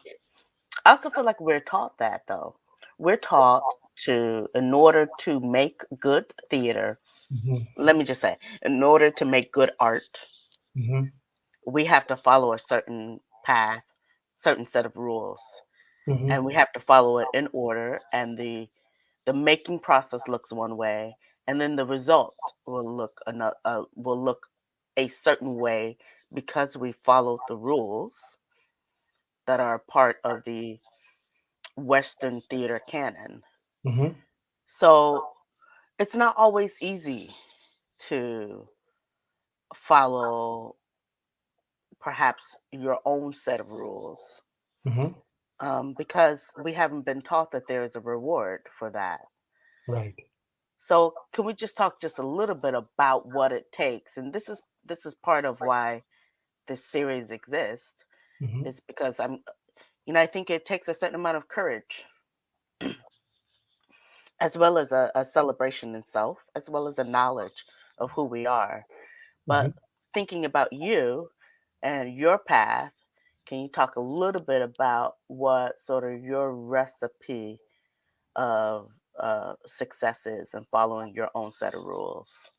Speaker 1: I also feel like we're taught that though. We're taught to, in order to make good theater,
Speaker 6: Mhm,
Speaker 1: let me just say, in order to make good art,
Speaker 6: mhm,
Speaker 1: we have to follow a certain path, certain set of rules,
Speaker 6: mhm,
Speaker 1: and we have to follow it in order. And the making process looks one way, and then the result will look a certain way because we followed the rules that are part of the Western theater canon.
Speaker 6: mhm,
Speaker 1: So it's not always easy to follow perhaps your own set of rules,
Speaker 6: mhm.
Speaker 1: because we haven't been taught that there is a reward for that.
Speaker 6: Right.
Speaker 1: So can we just talk just a little bit about what it takes? And this is part of why this series exists,
Speaker 6: Mhm,
Speaker 1: is because I think it takes a certain amount of courage, as well as a celebration in self, as well as a knowledge of who we are.
Speaker 6: mhm.
Speaker 1: But thinking about you and your path, can you talk a little bit about what sort of your recipe of success is and following your own set of rules?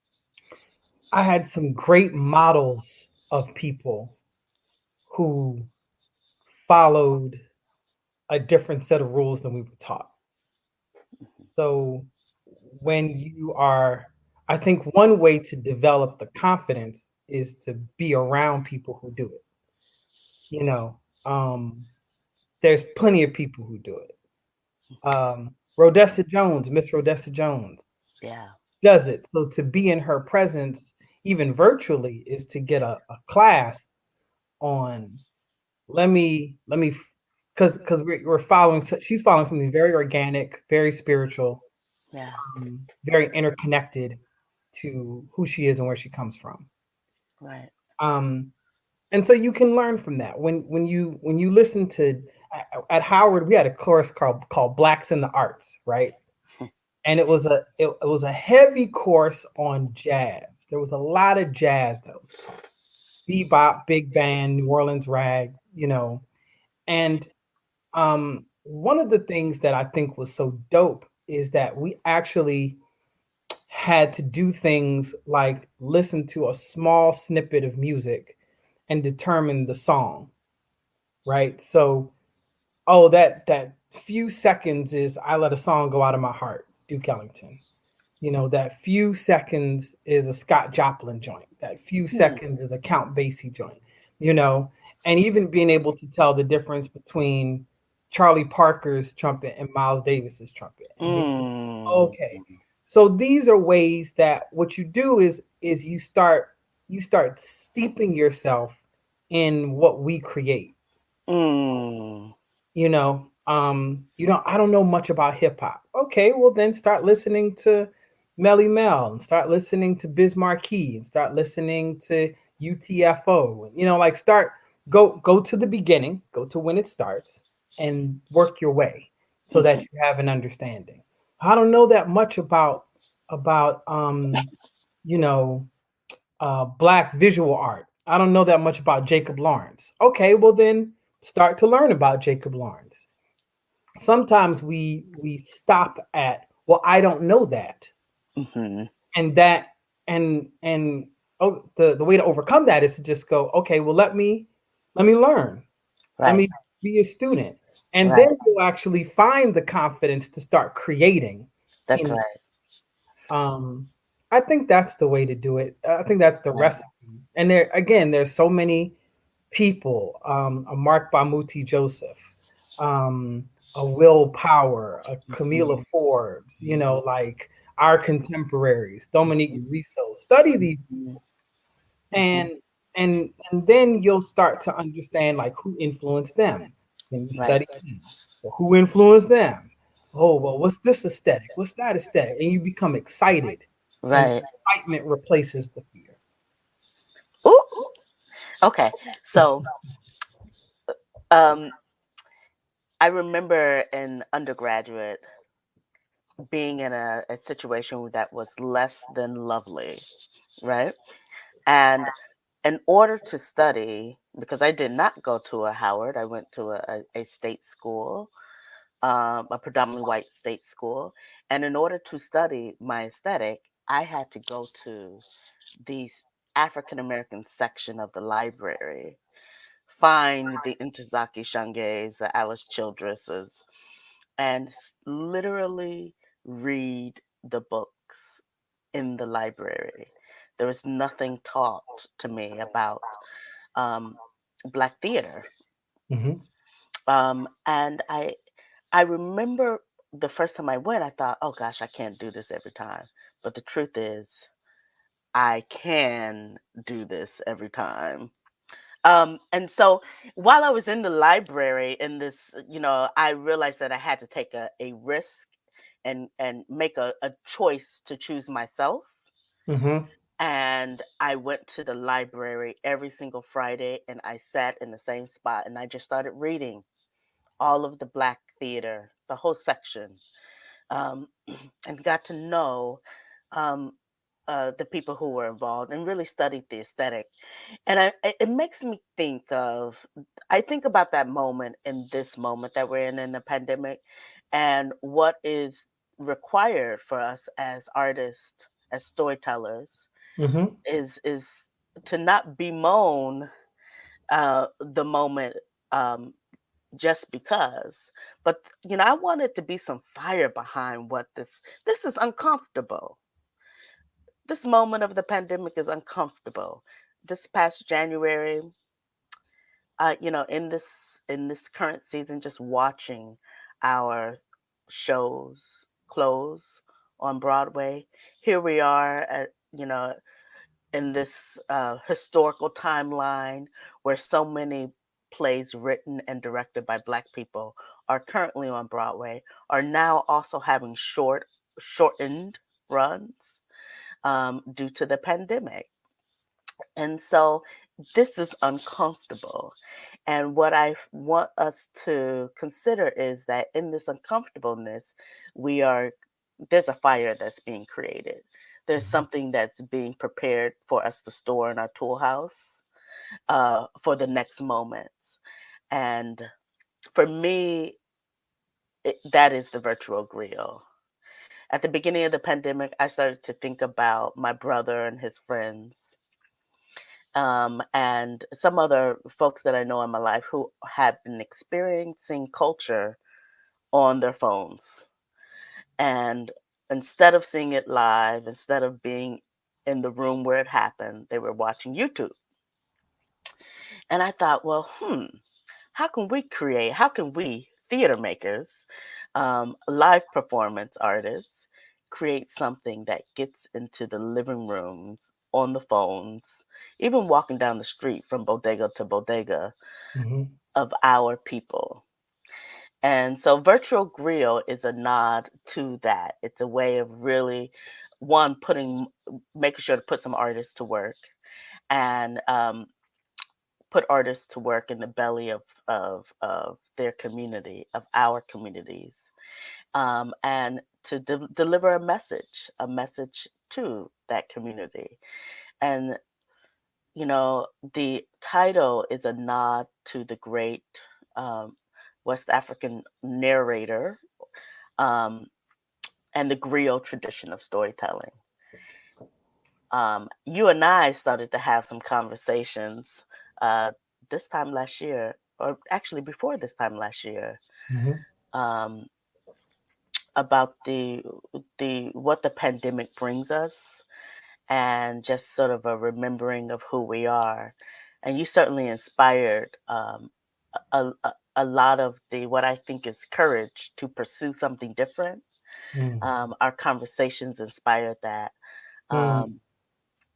Speaker 6: I had some great models of people who followed a different set of rules than we were taught. So when you are, I think one way to develop the confidence is to be around people who do it. You know, there's plenty of people who do it. Rhodessa Jones, Miss Rhodessa Jones,
Speaker 1: Yeah.
Speaker 6: does it. So to be in her presence, even virtually, is to get a class on. Let me, because we're following. She's following something very organic, very spiritual,
Speaker 1: Yeah.
Speaker 6: very interconnected to who she is and where she comes from.
Speaker 1: Right.
Speaker 6: Um, and so you can learn from that. When you listen to at Howard, we had a course called Blacks in the Arts, right? And it was a heavy course on jazz. There was a lot of jazz that was taught, bebop, big band, New Orleans rag, and one of the things that I think was so dope is that we actually had to do things like listen to a small snippet of music and determine the song, right? So, oh, that few seconds is I let a song go out of my heart, Duke Ellington. That few seconds is a Scott Joplin joint. That few
Speaker 1: Hmm.
Speaker 6: seconds is a Count Basie joint, you know, and even being able to tell the difference between Charlie Parker's trumpet and Miles Davis's trumpet. And
Speaker 1: Mm.
Speaker 6: okay. So these are ways that what you do is you start steeping yourself in what we create.
Speaker 1: Mm.
Speaker 6: I don't know much about hip hop. Okay, well then start listening to Melly Mel and start listening to Biz Markie and start listening to UTFO. Like start go to the beginning, go to when it starts, and work your way so that you have an understanding. I don't know that much about you know Black visual art. I don't know that much about Jacob Lawrence. Okay, well then start to learn about Jacob Lawrence. Sometimes we stop at, well, I don't know that,
Speaker 5: Mm-hmm.
Speaker 6: and that and oh, the way to overcome that is to just go, okay, well, let me learn, let
Speaker 5: Right.
Speaker 6: me be a student, and
Speaker 5: Right.
Speaker 6: then you'll actually find the confidence to start creating
Speaker 5: That's
Speaker 6: in
Speaker 5: right.
Speaker 6: um I think that's the way to do it. I think that's the
Speaker 5: Right.
Speaker 6: recipe. And there again, there's so many people, a Mark Bamuti Joseph, um, a Will Power, a Camila Forbes, like our contemporaries, Dominique Riso. Study these
Speaker 5: Mhm. Mhm.
Speaker 6: and and then you'll start to understand like who influenced them. Then you
Speaker 5: Right.
Speaker 6: study them. Well, who influenced them? Oh, well, what's this aesthetic? What's that aesthetic? And you become excited, and
Speaker 5: Right.
Speaker 6: excitement replaces the fear.
Speaker 5: Ooh. Okay. So, um, I remember in undergraduate being in a situation that was less than lovely, right? And in order to study, because I did not go to a Howard, I went to a state school, a predominantly white state school. And in order to study my aesthetic, I had to go to the African American section of the library, find the Ntozake Shanges, the Alice Childresses, and literally read the books in the library. There was nothing taught to me about um, Black theater.
Speaker 6: Mm-hmm.
Speaker 5: And I remember the first time I went, I thought, oh gosh, I can't do this every time. But the truth is, I can do this every time. And so while I was in the library in this, I realized that I had to take a risk and make a choice to choose myself.
Speaker 6: Mm-hmm.
Speaker 5: And I went to the library every single Friday and I sat in the same spot and I just started reading all of the Black theater, the whole section, um, and got to know um, the people who were involved and really studied the aesthetic. And it makes me think of, I think about that moment in this moment that we're in the pandemic and what is required for us as artists, as storytellers,
Speaker 6: Mm-hmm.
Speaker 5: is to not bemoan the moment um, just because. But I want it to be some fire behind what this is uncomfortable. This moment of the pandemic is uncomfortable. This past January, in this current season, just watching our shows close on Broadway. Here we are at in this historical timeline where so many plays written and directed by Black people are currently on Broadway, are now also having shortened runs due to the pandemic. And so this is uncomfortable. And what I want us to consider is that in this uncomfortableness, we are there's a fire that's being created. There's something that's being prepared for us to store in our tool house for the next moments. And for me, that is the virtual grill. At the beginning of the pandemic, I started to think about my brother and his friends, and some other folks that I know in my life who have been experiencing culture on their phones. And instead of seeing it live, instead of being in the room where it happened, they were watching YouTube. And I thought, well, how can we, theater makers, live performance artists, create something that gets into the living rooms, on the phones, even walking down the street from bodega to bodega
Speaker 6: Mm-hmm.
Speaker 5: of our people? And so Virtual Grill is a nod to that. It's a way of really, one, making sure to put some artists to work and
Speaker 1: put artists to work in the belly of their community, of our communities, and to deliver a message to that community. And the title is a nod to the great um, West African narrator, um, and the griot tradition of storytelling. You and I started to have some conversations this time last year, or actually before this time last year, um, about the what the pandemic brings us, and just sort of a remembering of who we are. And you certainly inspired a lot of the what I think is courage to pursue something different. Our conversations inspired that. Um,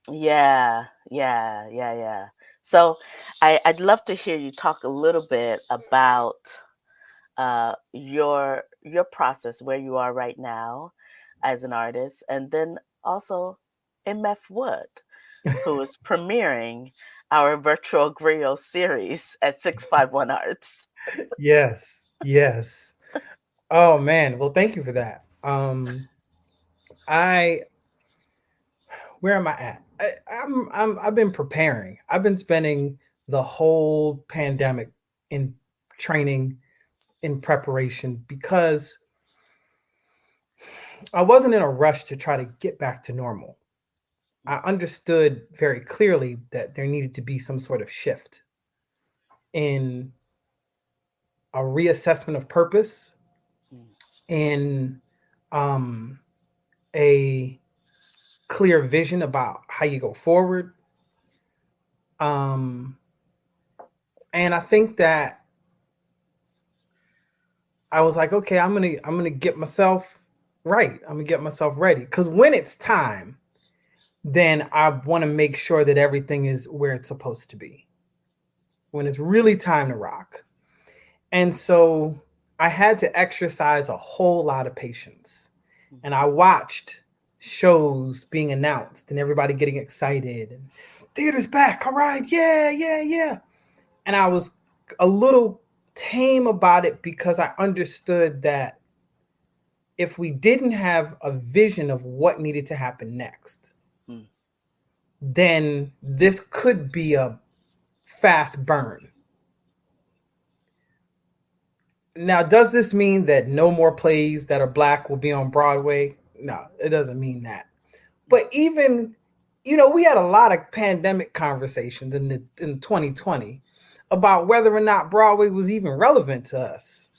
Speaker 1: yeah, yeah, yeah, yeah. So I'd love to hear you talk a little bit about your process, where you are right now as an artist, and then also MF Wood, who is premiering our virtual griot series at 651 Arts.
Speaker 6: Yes, yes. Oh man, well, thank you for that. I Where am I at? I've been preparing. I've been spending the whole pandemic in training, in preparation, because I wasn't in a rush to try to get back to normal. I understood very clearly that there needed to be some sort of shift in a reassessment of purpose,
Speaker 1: Mm,
Speaker 6: in a clear vision about how you go forward. Um, and I think that I was like, okay, I'm gonna get myself right. I'm gonna get myself ready, because when it's time, then I want to make sure that everything is where it's supposed to be. When it's really time to rock. And so I had to exercise a whole lot of patience. And I watched shows being announced and everybody getting excited and theater's back. All right. Yeah, yeah, yeah. And I was a little tame about it, because I understood that if we didn't have a vision of what needed to happen next,
Speaker 1: mm,
Speaker 6: then this could be a fast burn. Now, does this mean that no more plays that are Black will be on Broadway? No, it doesn't mean that. But even, we had a lot of pandemic conversations in 2020 about whether or not Broadway was even relevant to us.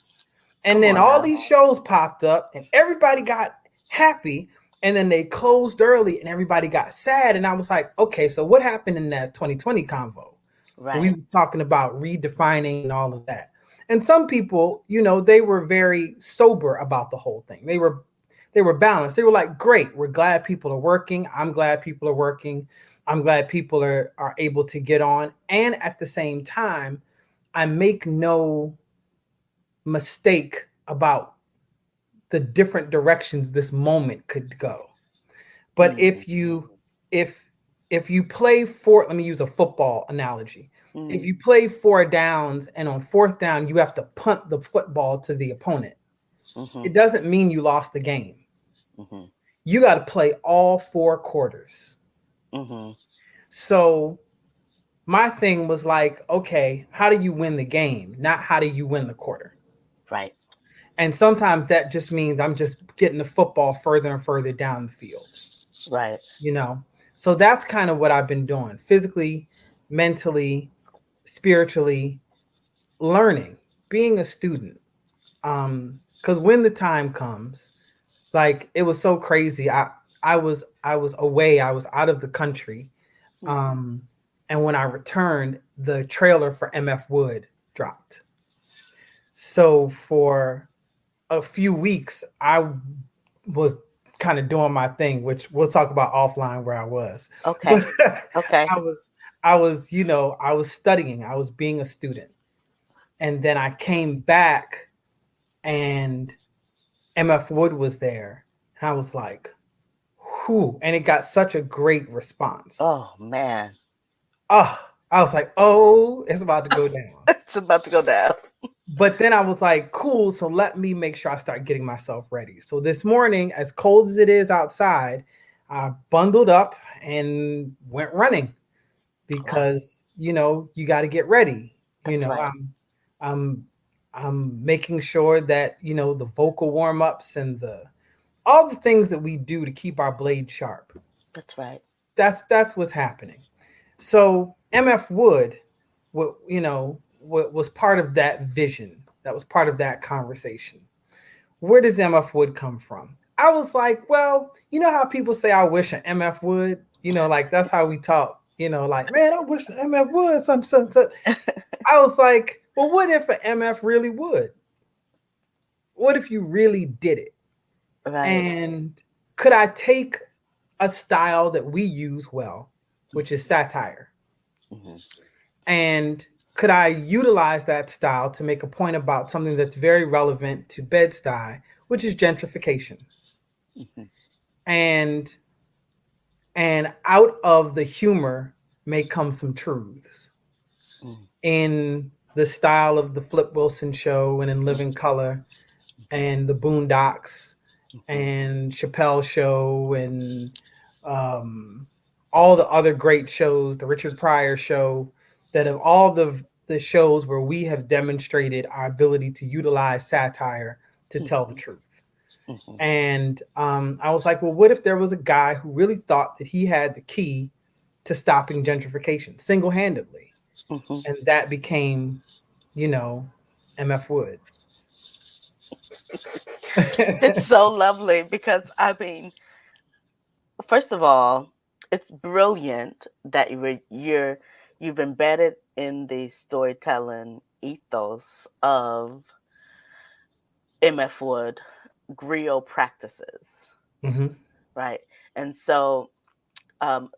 Speaker 6: And
Speaker 1: come
Speaker 6: then
Speaker 1: on
Speaker 6: all
Speaker 1: now.
Speaker 6: these shows popped up and everybody got happy. And then they closed early and everybody got sad. And I was like, okay, so what happened in that 2020 convo? We
Speaker 1: Right.
Speaker 6: were talking about redefining and all of that. And some people, they were very sober about the whole thing. They were balanced. They were like, great, we're glad people are working. I'm glad people are working. I'm glad people are able to get on. And at the same time, I make no mistake about the different directions this moment could go. But
Speaker 1: Mm,
Speaker 6: if you play for, let me use a football analogy. If
Speaker 1: mm,
Speaker 6: you play 4 downs and on 4th down you have to punt the football to the opponent,
Speaker 1: mm-hmm,
Speaker 6: it doesn't mean you lost the game.
Speaker 1: mm-hmm,
Speaker 6: You got to play all 4 quarters.
Speaker 1: mm-hmm.
Speaker 6: So my thing was like, okay, how do you win the game? Not how do you win the quarter?
Speaker 1: Right.
Speaker 6: And sometimes that just means I'm just getting the football further and further down the field.
Speaker 1: Right.
Speaker 6: So that's kind of what I've been doing, physically, mentally, spiritually, learning, being a student. Because when the time comes, like, it was so crazy. I was away, I was out of the country.
Speaker 1: Mm,
Speaker 6: And when I returned, the trailer for MF Wood dropped. So for a few weeks, I was kind of doing my thing, which we'll talk about offline where I was.
Speaker 1: okay.
Speaker 6: But
Speaker 1: Okay.
Speaker 6: I was studying, I was being a student. And then I came back and MF Wood was there. And I was like, whew. And it got such a great response.
Speaker 1: Oh man.
Speaker 6: Oh, I was like, oh, it's about to go down.
Speaker 5: It's about to go down.
Speaker 6: But then I was like, cool. So let me make sure I start getting myself ready. So this morning, as cold as it is outside, I bundled up and went running because, you know, you got to get ready. You
Speaker 5: That's
Speaker 6: know,
Speaker 5: right.
Speaker 6: I'm making sure that, you know, the vocal warm-ups and all the things that we do to keep our blade sharp.
Speaker 5: That's right.
Speaker 6: That's what's happening. So MF Wood, what you know, what was part of that vision, that was part of that conversation. Where does MF Wood come from? I was like, well, you know how people say I wish an MF would, you know, like that's how we talk, you know, like, man, I wish the MF would some. I was like, well, what if an MF really would? What if you really did it?
Speaker 5: Right.
Speaker 6: And could I take a style that we use well, which is satire,
Speaker 5: Mm-hmm.
Speaker 6: and could I utilize that style to make a point about something that's very relevant to Bed-Stuy, which is gentrification?
Speaker 5: Mm-hmm.
Speaker 6: And out of the humor may come some truths.
Speaker 5: Mm-hmm.
Speaker 6: In the style of the Flip Wilson Show and in Living Color and the Boondocks and Chappelle Show and all the other great shows, the Richard Pryor Show, that of all the shows where we have demonstrated our ability to utilize satire to tell the truth.
Speaker 5: Mm-hmm.
Speaker 6: And I was like, well, what if there was a guy who really thought that he had the key to stopping gentrification single-handedly?
Speaker 5: Mm-hmm.
Speaker 6: And that became, you know, MF Wood.
Speaker 5: It's so lovely because, I mean, first of all, it's brilliant that you've embedded in the storytelling ethos of MF Wood griot practices,
Speaker 6: Mm-hmm.
Speaker 5: right? And so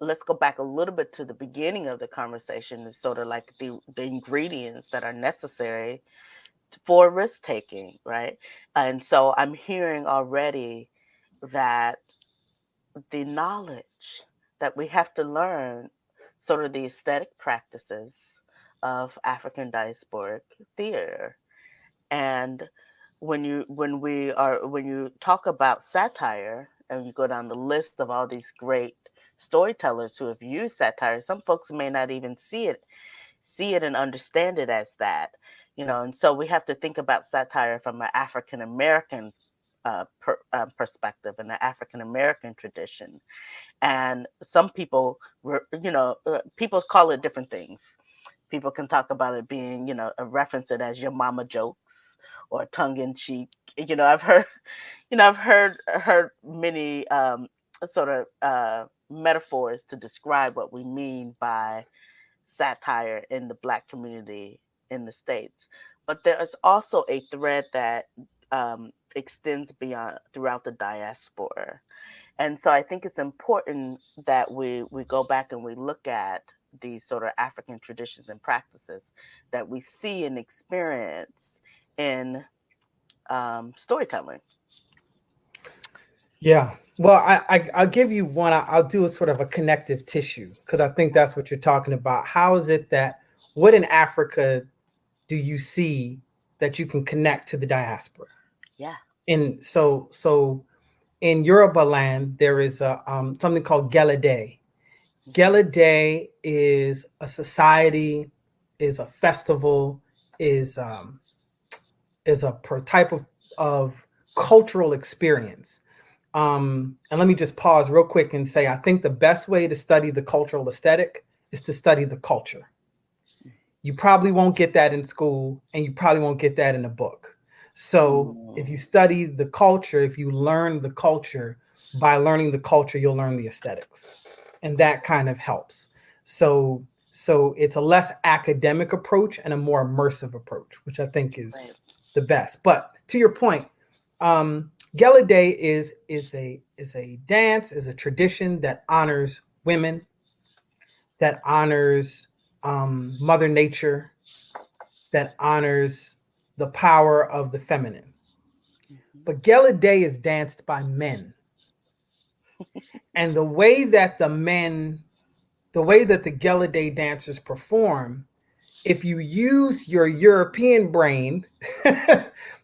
Speaker 5: let's go back a little bit to the beginning of the conversation. It's sort of like the ingredients that are necessary for risk taking, right? And so I'm hearing already that the knowledge that we have to learn, sort of the aesthetic practices of African diasporic theater. And when you talk about satire and you go down the list of all these great storytellers who have used satire, some folks may not even see it and understand it as that, you know. And so we have to think about satire from an African American perspective and the African American tradition. And some people were, people call it different things. People can talk about it being, reference it as your mama jokes or tongue in cheek. I've heard many sort of metaphors to describe what we mean by satire in the Black community in the States. But there is also a thread that extends beyond throughout the diaspora. And so I think it's important that we go back and we look at these sort of African traditions and practices that we see and experience in storytelling.
Speaker 6: Yeah. Well, I'll give you one. I'll do a sort of a connective tissue because I think that's what you're talking about. How is it that what in Africa do you see that you can connect to the diaspora?
Speaker 5: Yeah.
Speaker 6: And so in Yoruba land, there is a something called Gala Day. Gala Day is a society, is a festival, is a type of cultural experience. And let me just pause real quick and say, I think the best way to study the cultural aesthetic is to study the culture. You probably won't get that in school, and you probably won't get that in a book. So if you study the culture, if you learn the culture, by learning the culture, you'll learn the aesthetics. And that kind of helps. So it's a less academic approach and a more immersive approach, which I think is the best. But to your point, Gala Day is a dance, is a tradition that honors women, that honors Mother Nature, that honors the power of the feminine. But Gala Day is danced by men. And the way that the men the way that the Gala Day dancers perform, if you use your European brain,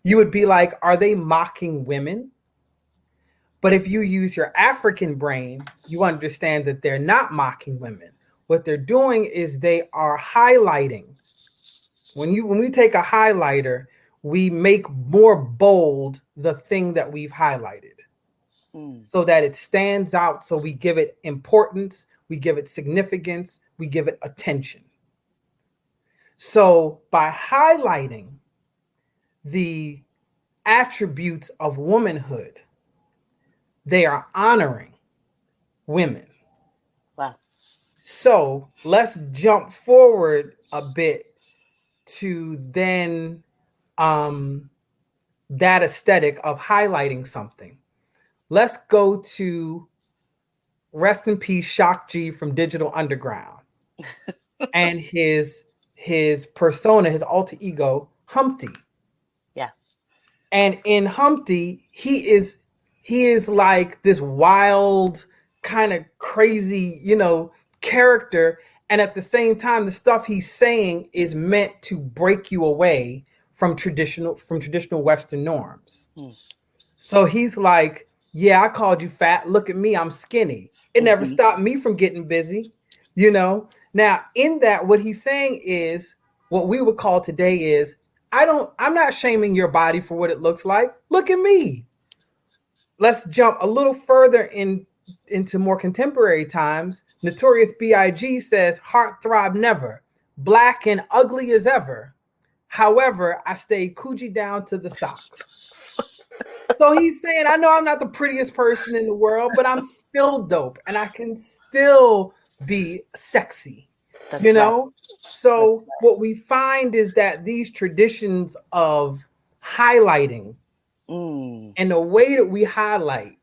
Speaker 6: you would be like, are they mocking women? But if you use your African brain, you understand that they're not mocking women. What they're doing is they are highlighting. When we take a highlighter, we make more bold the thing that we've highlighted so that it stands out. So we give it importance, we give it significance, we give it attention. So by highlighting the attributes of womanhood, they are honoring women.
Speaker 7: Wow.
Speaker 6: So let's jump forward a bit to then that aesthetic of highlighting something. Let's go to rest in peace Shock G from Digital Underground and his persona, his alter ego, Humpty.
Speaker 7: Yeah.
Speaker 6: And in Humpty, he is like this wild, kind of crazy, character. And at the same time, the stuff he's saying is meant to break you away from traditional Western norms. So he's like, yeah, I called you fat. Look at me, I'm skinny. It never stopped me from getting busy, Now, in that, what he's saying is what we would call today is, I'm not shaming your body for what it looks like. Look at me. Let's jump a little further into more contemporary times. Notorious B.I.G. says, heart throb never, black and ugly as ever. However, I stay Coochie down to the socks. So he's saying, I know I'm not the prettiest person in the world, but I'm still dope and I can still be sexy.
Speaker 7: That's
Speaker 6: Right. So
Speaker 7: That's
Speaker 6: what we find is that these traditions of highlighting and the way that we highlight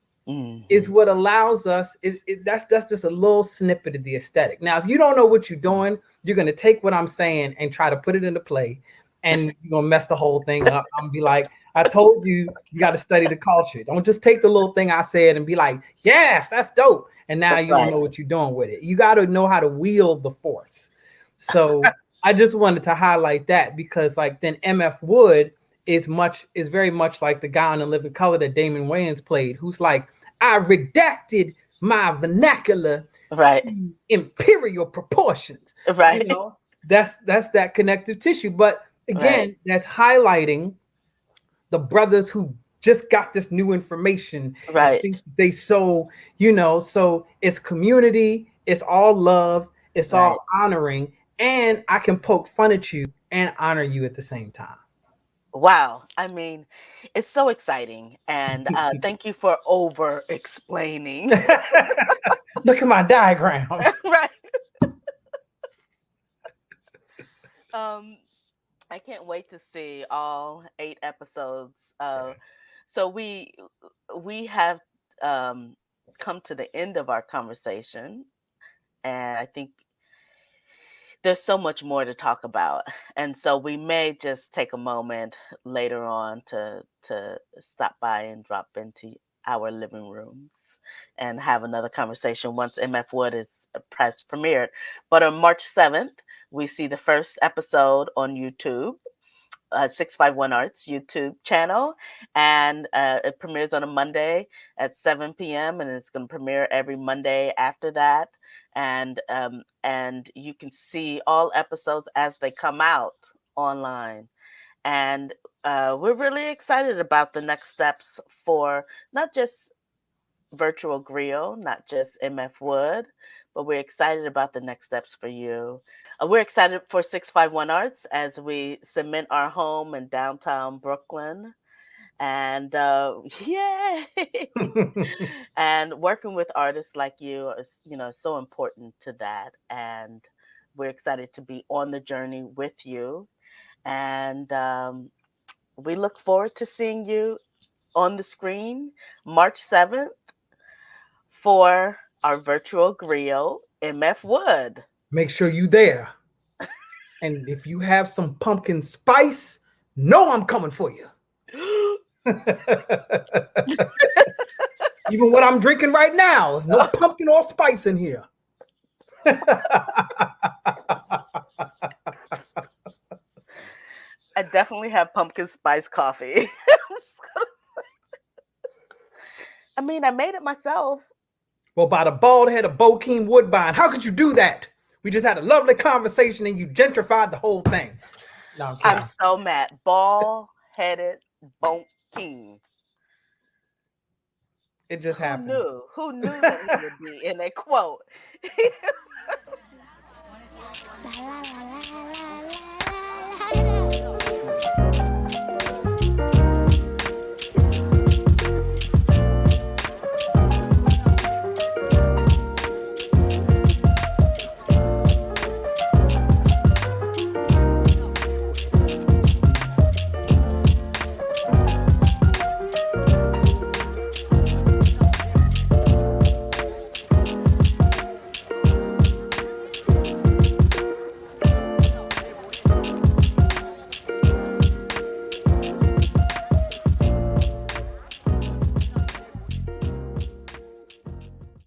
Speaker 6: is what allows us, that's just a little snippet of the aesthetic. Now, if you don't know what you're doing, you're going to take what I'm saying and try to put it into play, and you're going to mess the whole thing up. I'm going to be like, I told you, you got to study the culture. Don't just take the little thing I said and be like, yes, that's dope. And now you don't know what you're doing with it. You got to know how to wield the force. So I just wanted to highlight that because like then MF Wood is very much like the guy on The Living Color that Damon Wayans played, who's like, I redacted my vernacular to imperial proportions.
Speaker 7: Right.
Speaker 6: That's that connective tissue. But again, that's highlighting the brothers who just got this new information.
Speaker 7: Right.
Speaker 6: Think they so it's community, it's all love, it's all honoring, and I can poke fun at you and honor you at the same time.
Speaker 7: Wow. I mean, it's so exciting. And thank you for over explaining.
Speaker 6: Look at my diagram.
Speaker 7: Right. I can't wait to see all 8 episodes. So we have come to the end of our conversation, and I think there's so much more to talk about. And so we may just take a moment later on to stop by and drop into our living rooms and have another conversation once MF Wood is premiered. But on March 7th, we see the first episode on YouTube, 651 Arts YouTube channel, and it premieres on a Monday at 7 p.m. and it's going to premiere every Monday after that. And you can see all episodes as they come out online. And we're really excited about the next steps for not just Virtual Griot, not just MF Wood, but we're excited about the next steps for you. We're excited for 651 Arts as we cement our home in downtown Brooklyn. And yay! And working with artists like you is, so important to that. And we're excited to be on the journey with you. And we look forward to seeing you on the screen March 7th for our Virtual Griot, MF Wood.
Speaker 6: Make sure you there. And if you have some pumpkin spice, know I'm coming for you. Even what I'm drinking right now is no pumpkin or spice in here.
Speaker 7: I definitely have pumpkin spice coffee. I mean, I made it myself.
Speaker 6: Well, by the bald head of Bokeem Woodbine, how could you do that? We just had a lovely conversation and you gentrified the whole thing. No,
Speaker 7: I'm so mad. Bald-headed Bokeem.
Speaker 6: It just happened.
Speaker 7: Who knew that he would be in a quote?